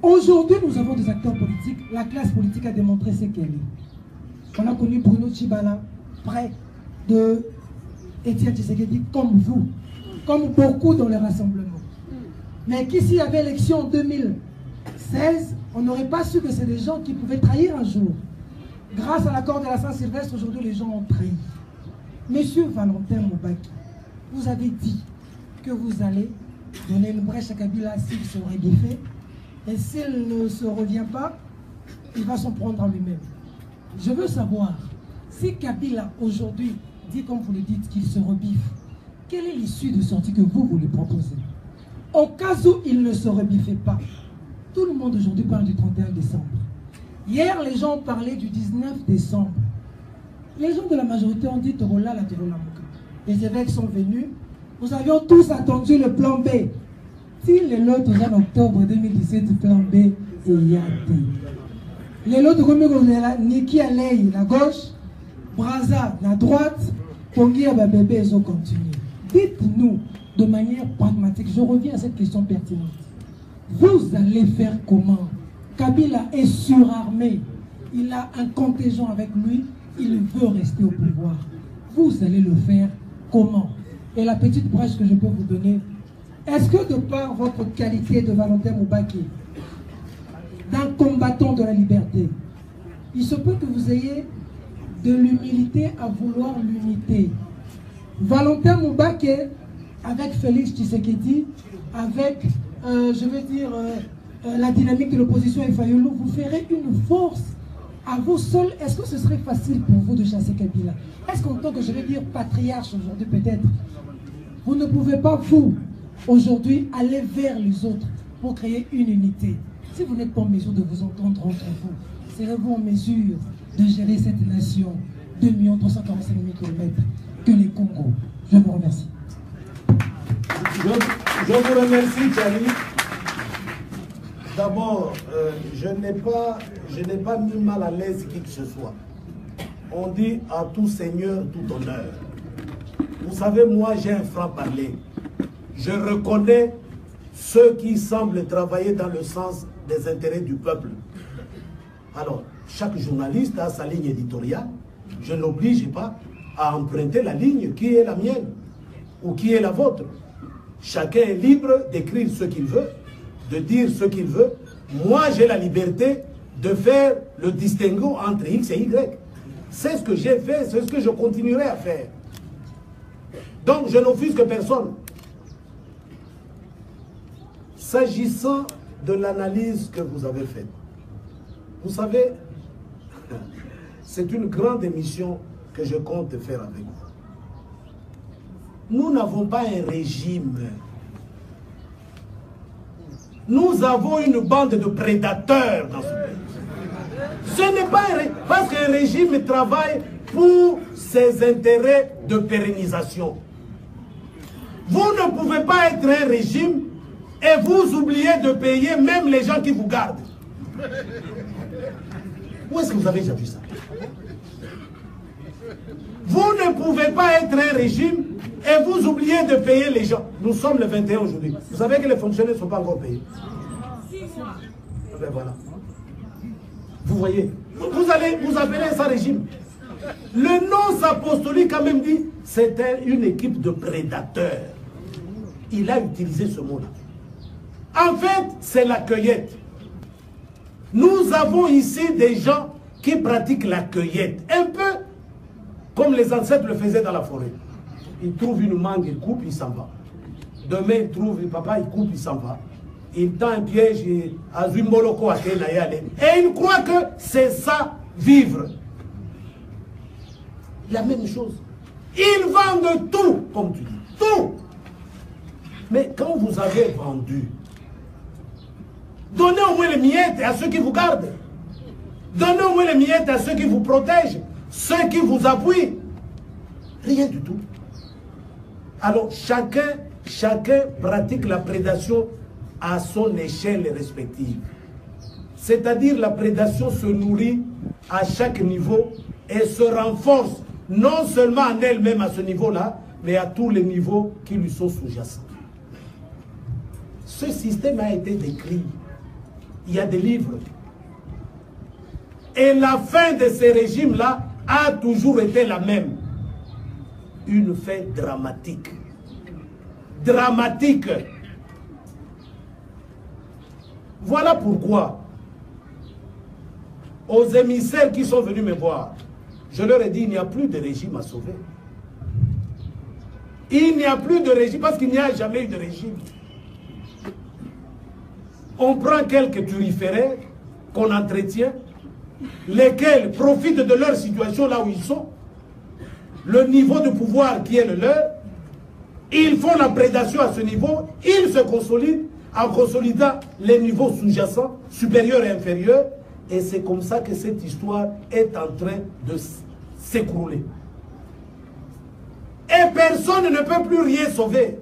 Aujourd'hui, nous avons des acteurs politiques. La classe politique a démontré ce qu'elle est. On a connu Bruno Tshibala, près de Etienne Tshisekedi, comme vous, comme beaucoup dans les rassemblements. Mais qu'ici, il y avait élection en 2016, on n'aurait pas su que c'est des gens qui pouvaient trahir un jour. Grâce à l'accord de la Saint-Sylvestre, aujourd'hui, les gens ont trahi. Monsieur Valentin Moubaki, vous avez dit que vous allez donner une brèche à Kabila s'il se rebiffait. Et s'il ne se revient pas, il va s'en prendre à lui-même. Je veux savoir, si Kabila aujourd'hui dit, comme vous le dites, qu'il se rebiffe, quelle est l'issue de sortie que vous lui proposez? Au cas où il ne se rebiffait pas, tout le monde aujourd'hui parle du 31 décembre. Hier, les gens ont parlé du 19 décembre. Les gens de la majorité ont dit Torola la Torola Moka. Les évêques sont venus. Nous avions tous attendu le plan B. Si le lot en octobre 2017, plan B et Yate. Les lots de Niki Alei, la gauche, Braza, la droite, Pongi à bébé, ils ont continué. Dites-nous de manière pragmatique, je reviens à cette question pertinente. Vous allez faire comment? Kabila est surarmé. Il a un contingent avec lui. Il veut rester au pouvoir. Vous allez le faire comment? Et la petite brèche que je peux vous donner, est-ce que de par votre qualité de Valentin Moubaki, d'un combattant de la liberté, il se peut que vous ayez de l'humilité à vouloir l'unité? Valentin Moubaki, avec Félix Tshisekedi, avec, je veux dire, la dynamique de l'opposition et Fayoulou, vous ferez une force à vous seuls. Est-ce que ce serait facile pour vous de chasser Kabila? Est-ce qu'en tant que, je veux dire, patriarche aujourd'hui peut-être, vous ne pouvez pas, vous, aujourd'hui, aller vers les autres pour créer une unité? Si vous n'êtes pas en mesure de vous entendre entre vous, serez-vous en mesure de gérer cette nation 2 345 000 km que les Congo? Je vous remercie. Je vous remercie, Thierry. D'abord, je n'ai pas mis mal à l'aise qui que ce soit. On dit à tout seigneur, tout honneur. Vous savez, moi j'ai un franc-parler. Je reconnais ceux qui semblent travailler dans le sens des intérêts du peuple. Alors, chaque journaliste a sa ligne éditoriale. Je n'oblige pas à emprunter la ligne qui est la mienne ou qui est la vôtre. Chacun est libre d'écrire ce qu'il veut, de dire ce qu'il veut. Moi, j'ai la liberté de faire le distinguo entre X et Y. C'est ce que j'ai fait, c'est ce que je continuerai à faire. Donc, je n'offusque personne. S'agissant de l'analyse que vous avez faite, vous savez, c'est une grande émission que je compte faire avec vous. Nous n'avons pas un régime. Nous avons une bande de prédateurs dans ce pays. Ce n'est pas un régime, parce qu'un régime travaille pour ses intérêts de pérennisation. Vous ne pouvez pas être un régime et vous oubliez de payer même les gens qui vous gardent. Où est-ce que vous avez déjà vu ça? Vous ne pouvez pas être un régime et vous oubliez de payer les gens. Nous sommes le 21 aujourd'hui. Vous savez que les fonctionnaires ne sont pas encore payés. Ben voilà. Vous voyez, vous appelez ça régime. Le nom apostolique a même dit c'était une équipe de prédateurs. Il a utilisé ce mot-là. En fait, c'est la cueillette. Nous avons ici des gens qui pratiquent la cueillette. Un peu comme les ancêtres le faisaient dans la forêt. Ils trouvent une mangue, ils coupent, ils s'en vont. Demain, ils trouvent le papa, il coupe, il s'en va. Il tend un piège à Zimboloko, à Kenayale. Et ils croient que c'est ça, vivre. La même chose. Ils vendent tout, comme tu dis. Tout. Mais quand vous avez vendu, donnez au moins les miettes à ceux qui vous gardent. Donnez au moins les miettes à ceux qui vous protègent, ceux qui vous appuient. Rien du tout. Alors chacun pratique la prédation à son échelle respective. C'est-à-dire la prédation se nourrit à chaque niveau et se renforce non seulement en elle-même à ce niveau-là, mais à tous les niveaux qui lui sont sous-jacents. Ce système a été décrit. Il y a des livres. Et la fin de ces régimes-là a toujours été la même. Une fin dramatique. Dramatique. Voilà pourquoi, aux émissaires qui sont venus me voir, je leur ai dit, il n'y a plus de régime à sauver. Il n'y a plus de régime, parce qu'il n'y a jamais eu de régime. On prend quelques turiféraires qu'on entretient, lesquels profitent de leur situation là où ils sont, le niveau de pouvoir qui est le leur, ils font la prédation à ce niveau, ils se consolident en consolidant les niveaux sous-jacents, supérieurs et inférieurs, et c'est comme ça que cette histoire est en train de s'écrouler. Et personne ne peut plus rien sauver.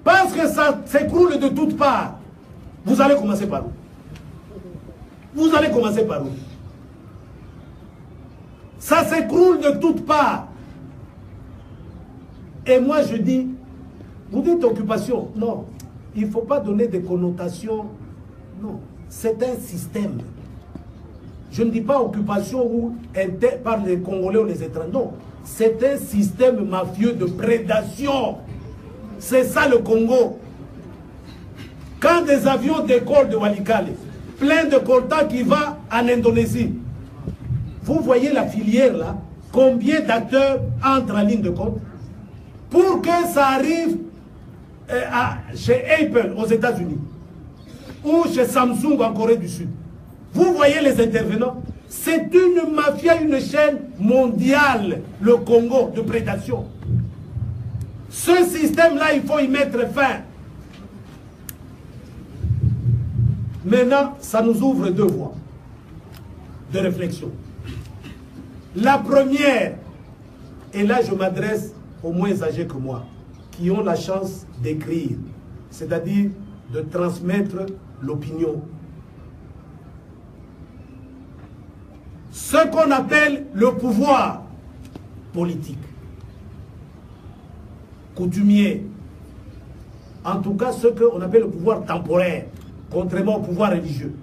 Parce que ça s'écroule de toutes parts. Vous allez commencer par où? Vous allez commencer par où? Ça s'écroule de toutes parts. Et moi je dis, vous dites occupation. Non, il ne faut pas donner des connotations. Non, c'est un système. Je ne dis pas occupation ou par les Congolais ou les étrangers. Non, c'est un système mafieux de prédation. C'est ça le Congo. Quand des avions décollent de Walikale, plein de coltan qui va en Indonésie, vous voyez la filière là, combien d'acteurs entrent en ligne de compte pour que ça arrive chez Apple aux États-Unis ou chez Samsung en Corée du Sud. Vous voyez les intervenants. C'est une mafia, une chaîne mondiale, le Congo, de prédation. Ce système-là, il faut y mettre fin. Maintenant, ça nous ouvre deux voies de réflexion. La première, et là je m'adresse aux moins âgés que moi, qui ont la chance d'écrire, c'est-à-dire de transmettre l'opinion. Ce qu'on appelle le pouvoir politique, coutumier, en tout cas ce qu'on appelle le pouvoir temporaire, contrairement au pouvoir religieux,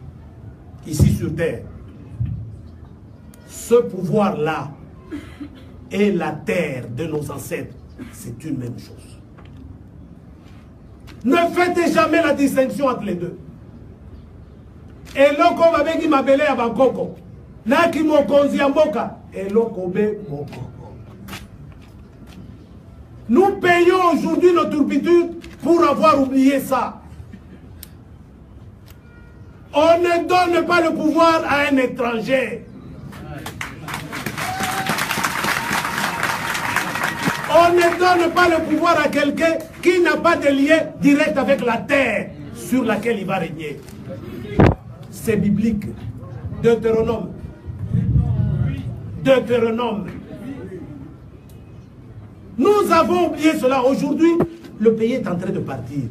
ici sur terre. Ce pouvoir-là et la terre de nos ancêtres, c'est une même chose. Ne faites jamais la distinction entre les deux. Et loko babengi mabele ya bankoko, naki mokonzi ya mboka, et loko be moko. Nous payons aujourd'hui nos turpitudes pour avoir oublié ça. On ne donne pas le pouvoir à un étranger. On ne donne pas le pouvoir à quelqu'un qui n'a pas de lien direct avec la terre sur laquelle il va régner. C'est biblique. Deutéronome. Deutéronome. Nous avons oublié cela. Aujourd'hui, le pays est en train de partir.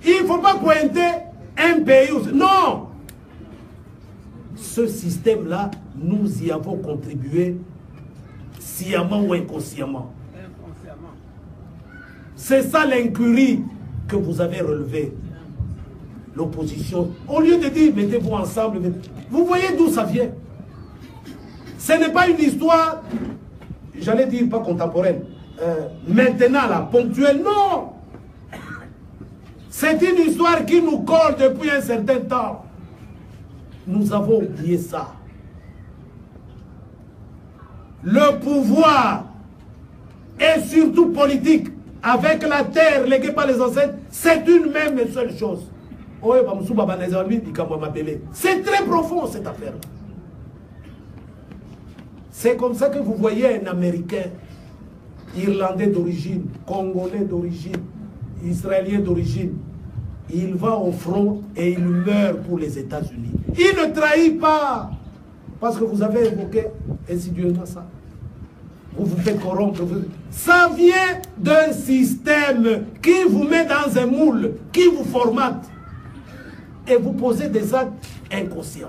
Il ne faut pas pointer un pays. Non! Ce système-là, nous y avons contribué sciemment ou inconsciemment. C'est ça l'incurie que vous avez relevée. L'opposition. Au lieu de dire, mettez-vous ensemble, vous voyez d'où ça vient. Ce n'est pas une histoire, j'allais dire pas contemporaine, maintenant là, ponctuelle, non. C'est une histoire qui nous colle depuis un certain temps. Nous avons oublié ça. Le pouvoir, et surtout politique, avec la terre léguée par les ancêtres, c'est une même et seule chose. C'est très profond cette affaire-là. C'est comme ça que vous voyez un Américain, Irlandais d'origine, Congolais d'origine, Israélien d'origine, il va au front et il meurt pour les États-Unis. Il ne trahit pas, parce que vous avez évoqué insidieusement ça. vous vous faites corrompre. Ça vient d'un système qui vous met dans un moule, qui vous formate. Et vous posez des actes inconscients.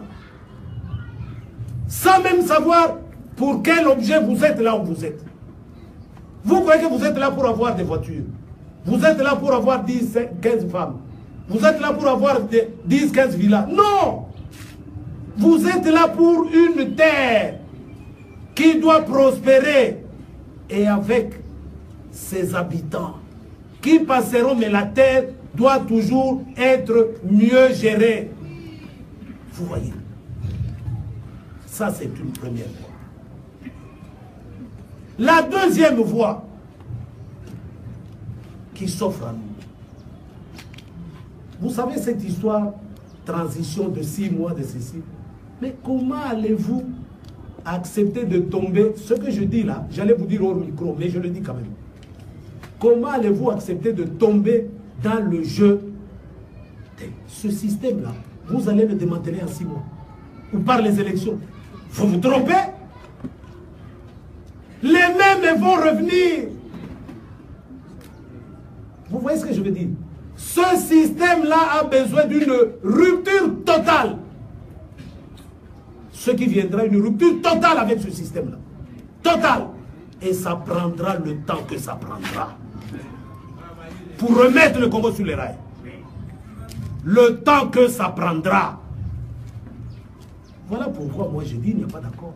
Sans même savoir pour quel objet vous êtes là où vous êtes. Vous croyez que vous êtes là pour avoir des voitures. Vous êtes là pour avoir 10, 15 femmes. Vous êtes là pour avoir 10, 15 villas. Non! Vous êtes là pour une terre qui doit prospérer et avec ses habitants qui passeront, mais la terre doit toujours être mieux gérée. Vous voyez? Ça, c'est une première voie. La deuxième voie qui s'offre à nous. Vous savez cette histoire, transition de 6 mois de ceci. Mais comment allez-vous accepter de tomber, ce que je dis là, j'allais vous dire hors micro, mais je le dis quand même. Comment allez-vous accepter de tomber dans le jeu de ce système-là? Vous allez le démanteler en 6 mois. Ou par les élections. Vous vous trompez? Les mêmes vont revenir. Vous voyez ce que je veux dire? Ce système-là a besoin d'une rupture totale. Ce qui viendra, une rupture totale avec ce système-là. Totale. Et ça prendra le temps que ça prendra. Pour remettre le Congo sur les rails. Le temps que ça prendra. Voilà pourquoi moi je dis, il n'y a pas d'accord.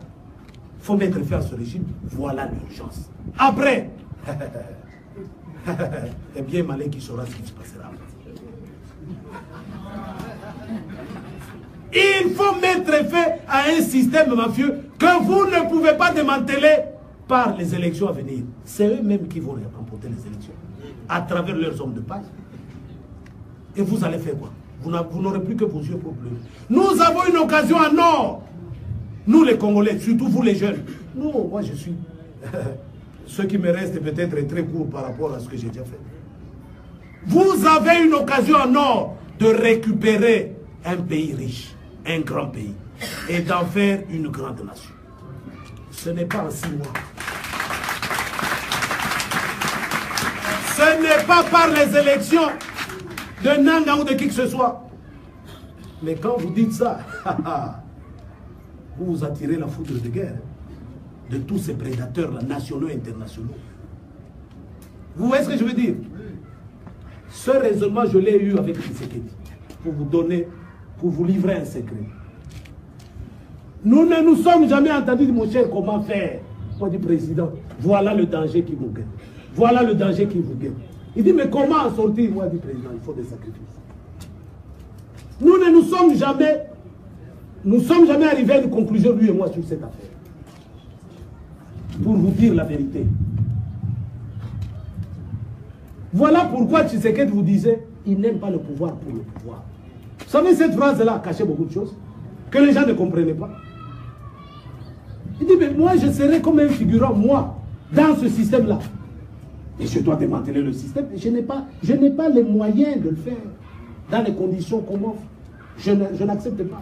Il faut mettre fin à ce régime. Voilà l'urgence. Après, c'est bien malin qui saura ce qui se passera. Il faut mettre fin à un système mafieux que vous ne pouvez pas démanteler par les élections à venir. C'est eux-mêmes qui vont remporter les élections à travers leurs hommes de paille. Et vous allez faire quoi? Vous n'aurez plus que vos yeux pour pleurer. Nous avons une occasion en or. Nous les Congolais, surtout vous les jeunes. Non, moi je suis... Ce qui me reste peut-être est très court par rapport à ce que j'ai déjà fait. Vous avez une occasion en or de récupérer un pays riche, un grand pays, et d'en faire une grande nation. Ce n'est pas en 6 mois. Ce n'est pas par les élections de Nanga ou de qui que ce soit. Mais quand vous dites ça, vous vous attirez la foudre de guerre de tous ces prédateurs là, nationaux et internationaux. Vous voyez ce que je veux dire? Ce raisonnement, je l'ai eu avec Tshisekedi pour vous donner, pour vous livrer un secret. Nous ne nous sommes jamais entendus, mon cher, comment faire. Moi, du président, voilà le danger qui vous guette. Voilà le danger qui vous guette. Il dit, mais comment en sortir? Moi, du président, il faut des sacrifices. Nous ne nous sommes jamais arrivés à une conclusion, lui et moi, sur cette affaire. Pour vous dire la vérité. Voilà pourquoi Tshisekedi vous disait, il n'aime pas le pouvoir pour le pouvoir. Vous savez, cette phrase-là a caché beaucoup de choses que les gens ne comprenaient pas. Il dit, mais moi, je serai comme un figurant, moi, dans ce système-là. Et je dois démanteler le système. Je n'ai pas les moyens de le faire. Dans les conditions qu'on m'offre. Je n'accepte pas.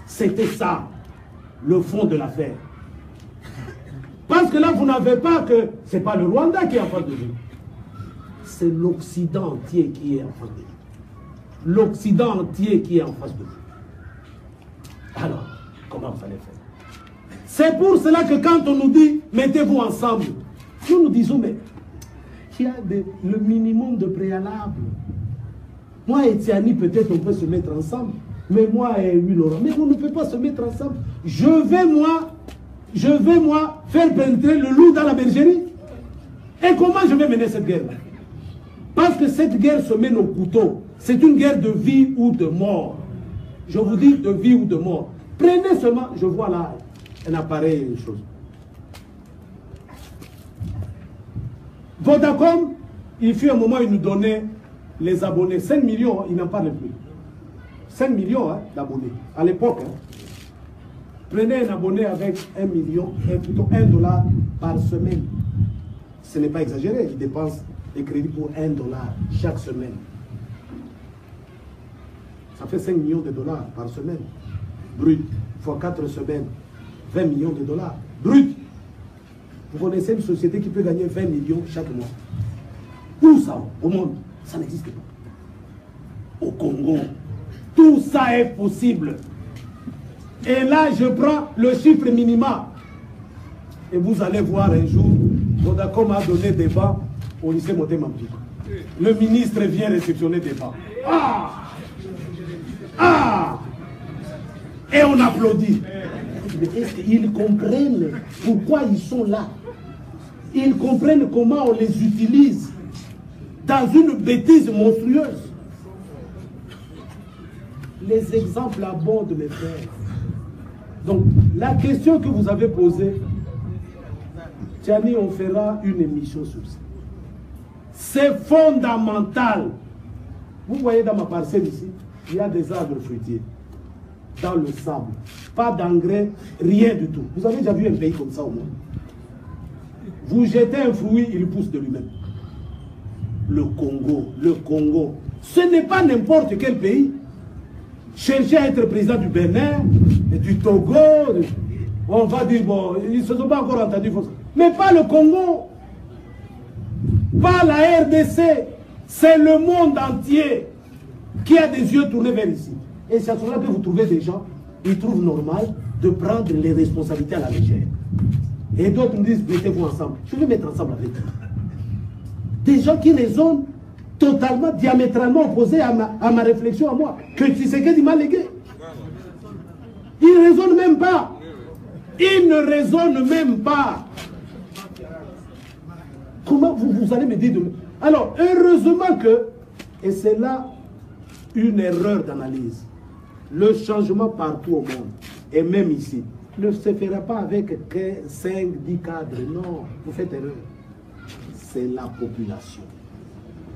C'était ça, le fond de l'affaire. Parce que là, vous n'avez pas que... Ce n'est pas le Rwanda qui est en face de vous. C'est l'Occident entier qui est en face de vous. L'Occident entier qui est en face de vous. Alors, comment il fallait faire? C'est pour cela que quand on nous dit, mettez-vous ensemble, nous disons, mais il y a le minimum de préalable. Moi et Tiani, peut-être on peut se mettre ensemble. Mais moi et lui, Laurent, mais on ne peut pas se mettre ensemble. Je vais, moi, faire pénétrer le loup dans la bergerie. Et comment je vais mener cette guerre-là? Parce que cette guerre se mène au couteau. C'est une guerre de vie ou de mort. Je vous dis de vie ou de mort. Prenez seulement, je vois là un appareil, une chose. Vodacom, il fut un moment, il nous donnait les abonnés. 5 millions, il n'en parle plus. 5 millions d'abonnés, à l'époque. Prenez un abonné avec 1 million, plutôt $1 par semaine. Ce n'est pas exagéré, il dépense les crédits pour $1 chaque semaine. Ça fait 5 millions de dollars par semaine. Brut, fois 4 semaines, 20 millions de dollars. Brut. Vous connaissez une société qui peut gagner 20 millions chaque mois. Où ça, au monde? Ça n'existe pas. Au Congo, tout ça est possible. Et là, je prends le chiffre minimum. Et vous allez voir un jour, Vodacom a donné débat au lycée Motema Mpico. Le ministre vient réceptionner débat. Ah! Ah! Et on applaudit. Mais est-ce qu'ils comprennent pourquoi ils sont là? Ils comprennent comment on les utilise dans une bêtise monstrueuse. Les exemples abondent, mes frères. Donc, la question que vous avez posée, Tiani, on fera une émission sur ça. C'est fondamental. Vous voyez dans ma parcelle ici, il y a des arbres fruitiers. Dans le sable. Pas d'engrais, rien du tout. Vous avez déjà vu un pays comme ça au monde? Vous jetez un fruit, il pousse de lui-même. Le Congo. Ce n'est pas n'importe quel pays. Chercher à être président du Bénin, du Togo, on va dire, bon, ils ne se sont pas encore entendus. Mais pas le Congo. Pas la RDC. C'est le monde entier qui a des yeux tournés vers ici. Et c'est à ce moment-là que vous trouvez des gens, ils trouvent normal de prendre les responsabilités à la légère. Et d'autres me disent, mettez-vous ensemble. Je vais mettre ensemble avec eux. Des gens qui raisonnent totalement, diamétralement opposés à ma réflexion à moi. Que Tshisekedi m'a légué. Ils ne raisonnent même pas. Ils ne raisonnent même pas. Comment vous allez me dire de... Alors, heureusement que, et c'est là une erreur d'analyse, le changement partout au monde, et même ici, ne se fera pas avec 5, 10 cadres. Non, vous faites erreur. C'est la population.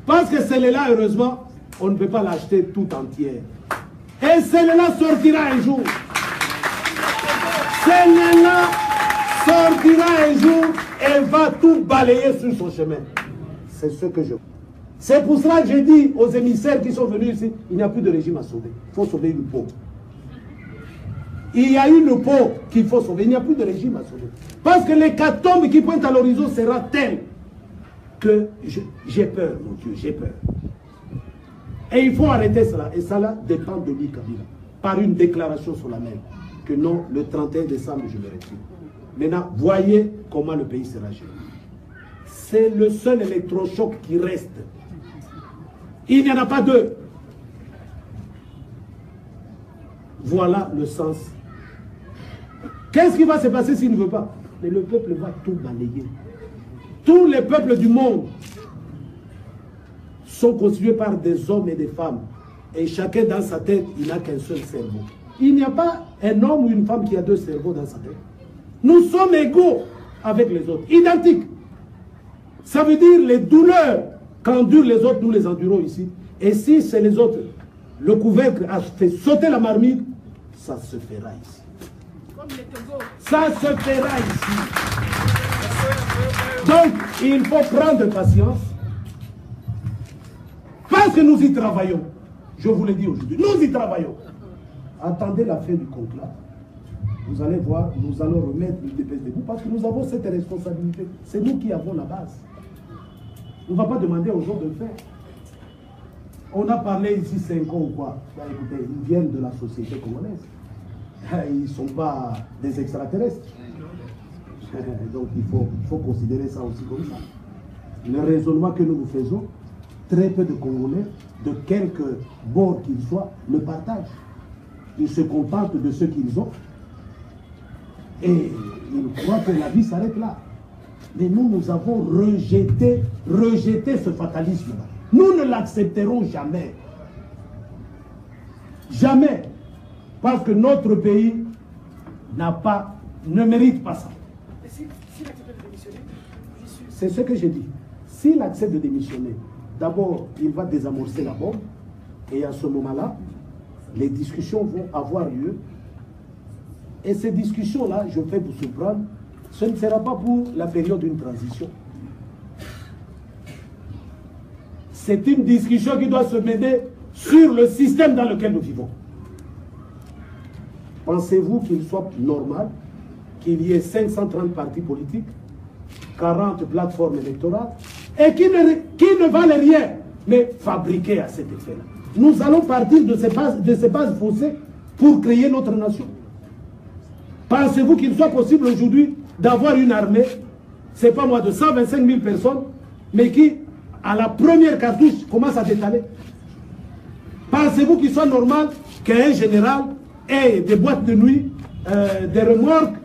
Parce que celle-là, heureusement, on ne peut pas l'acheter tout entière. Et celle-là sortira un jour. Celle-là sortira un jour et va tout balayer sur son chemin. C'est ce que je veux. C'est pour cela que j'ai dit aux émissaires qui sont venus ici, il n'y a plus de régime à sauver. Il faut sauver une peau. Il y a une peau qu'il faut sauver. Il n'y a plus de régime à sauver. Parce que l'hécatombe qui pointe à l'horizon sera telle que j'ai peur, mon Dieu, j'ai peur. Et il faut arrêter cela. Et cela dépend de lui, Kabila. Par une déclaration solennelle. Que non, le 31 décembre, je me retire. Maintenant, voyez comment le pays sera géré. C'est le seul électrochoc qui reste. Il n'y en a pas deux. Voilà le sens. Qu'est-ce qui va se passer s'il ne veut pas? Mais le peuple va tout balayer. Tous les peuples du monde sont constitués par des hommes et des femmes. Et chacun dans sa tête, il n'a qu'un seul cerveau. Il n'y a pas un homme ou une femme qui a deux cerveaux dans sa tête. Nous sommes égaux avec les autres, identiques. Ça veut dire les douleurs qu'endurent les autres, nous les endurons ici. Et si c'est les autres, le couvercle a fait sauter la marmite, ça se fera ici. Ça se fera ici. Donc, il faut prendre patience. Parce que nous y travaillons. Je vous le dis aujourd'hui, nous y travaillons. Attendez la fin du conclave. Vous allez voir, nous allons remettre l'UDPS debout parce que nous avons cette responsabilité. C'est nous qui avons la base. On ne va pas demander aux gens de le faire. On a parlé ici 5 ans ou quoi. Bah, écoutez, ils viennent de la société congolaise. Ils ne sont pas des extraterrestres. Donc il faut considérer ça aussi comme ça. Le raisonnement que nous faisons, très peu de Congolais, de quelque bord qu'ils soient, le partagent. Ils se contentent de ce qu'ils ont. Et ils croient que la vie s'arrête là. Mais nous avons rejeté ce fatalisme-là. Nous ne l'accepterons jamais. Jamais. Parce que notre pays ne mérite pas ça. C'est ce que j'ai dit. S'il accepte de démissionner, d'abord, il va désamorcer la bombe. Et à ce moment-là, les discussions vont avoir lieu. Et ces discussions-là, je vais vous surprendre, ce ne sera pas pour la période d'une transition. C'est une discussion qui doit se mener sur le système dans lequel nous vivons. Pensez-vous qu'il soit normal qu'il y ait 530 partis politiques 40 plateformes électorales et qui ne valent rien, mais fabriquées à cet effet-là. Nous allons partir de ces bases faussées pour créer notre nation. Pensez-vous qu'il soit possible aujourd'hui d'avoir une armée, c'est pas moi, de 125 000 personnes, mais qui, à la première cartouche, commence à détaler? Pensez-vous qu'il soit normal qu'un général ait des boîtes de nuit, des remorques?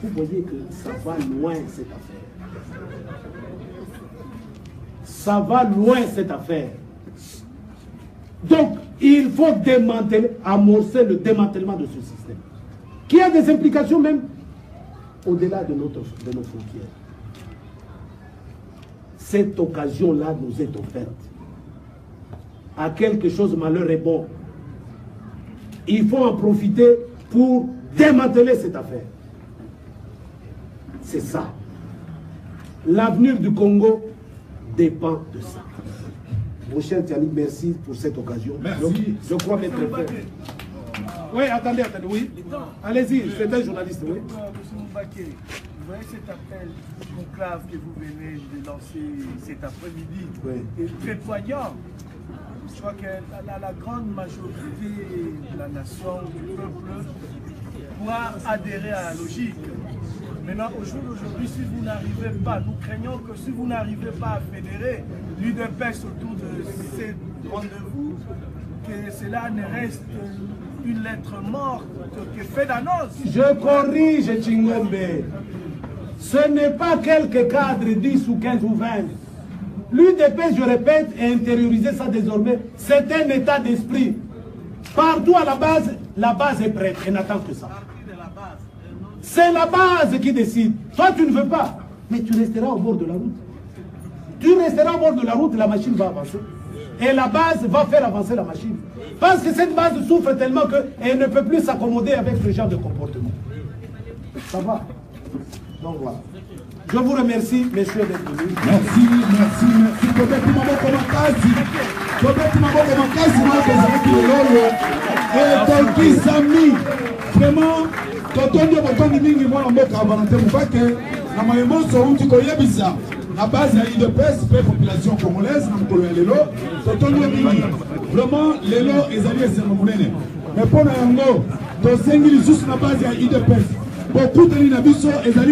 Vous voyez que ça va loin cette affaire. Ça va loin cette affaire. Donc, il faut démanteler, amorcer le démantèlement de ce système, qui a des implications même au-delà de nos frontières. Cette occasion-là nous est offerte. À quelque chose, malheur est bon. Il faut en profiter pour démanteler cette affaire. C'est ça. L'avenir du Congo dépend de ça. Mon cher Tiani, merci pour cette occasion. Merci. Je crois m'être fait. Oui, attendez, oui. Allez-y, c'est un journaliste, oui. Monsieur Moubaké, vous voyez cet appel conclave que vous venez de lancer cet après-midi, est très poignant. Je crois que la grande majorité de la nation, du peuple, pourra adhérer à la logique. Maintenant, au jour d'aujourd'hui, si vous n'arrivez pas, nous craignons que si vous n'arrivez pas à fédérer l'UDPS autour de ces rendez-vous, que cela ne reste une lettre morte que fait d'annonce. Je corrige, Chingombe. Ce n'est pas quelques cadres, 10 ou 15 ou 20. L'UDPS, je répète, et intérioriser ça désormais, c'est un état d'esprit. Partout à la base est prête et n'attend que ça. C'est la base qui décide. Toi, tu ne veux pas, mais tu resteras au bord de la route. Tu resteras au bord de la route, la machine va avancer. Et la base va faire avancer la machine. Parce que cette base souffre tellement qu'elle ne peut plus s'accommoder avec ce genre de comportement. Ça va? Donc voilà. Je vous remercie, messieurs, d'être venus. Merci. Vraiment, totondi botondi mingi mwana mboka Valentin Moubaké na mayemoso uti koyebisa na base ya UDPS pe population congolaise na mokolo ya lelo totondi mingi vraiment lelo ezali esengo monene mais mpona yango tosengi lisusu na base ya UDPS bokutani na biso ezali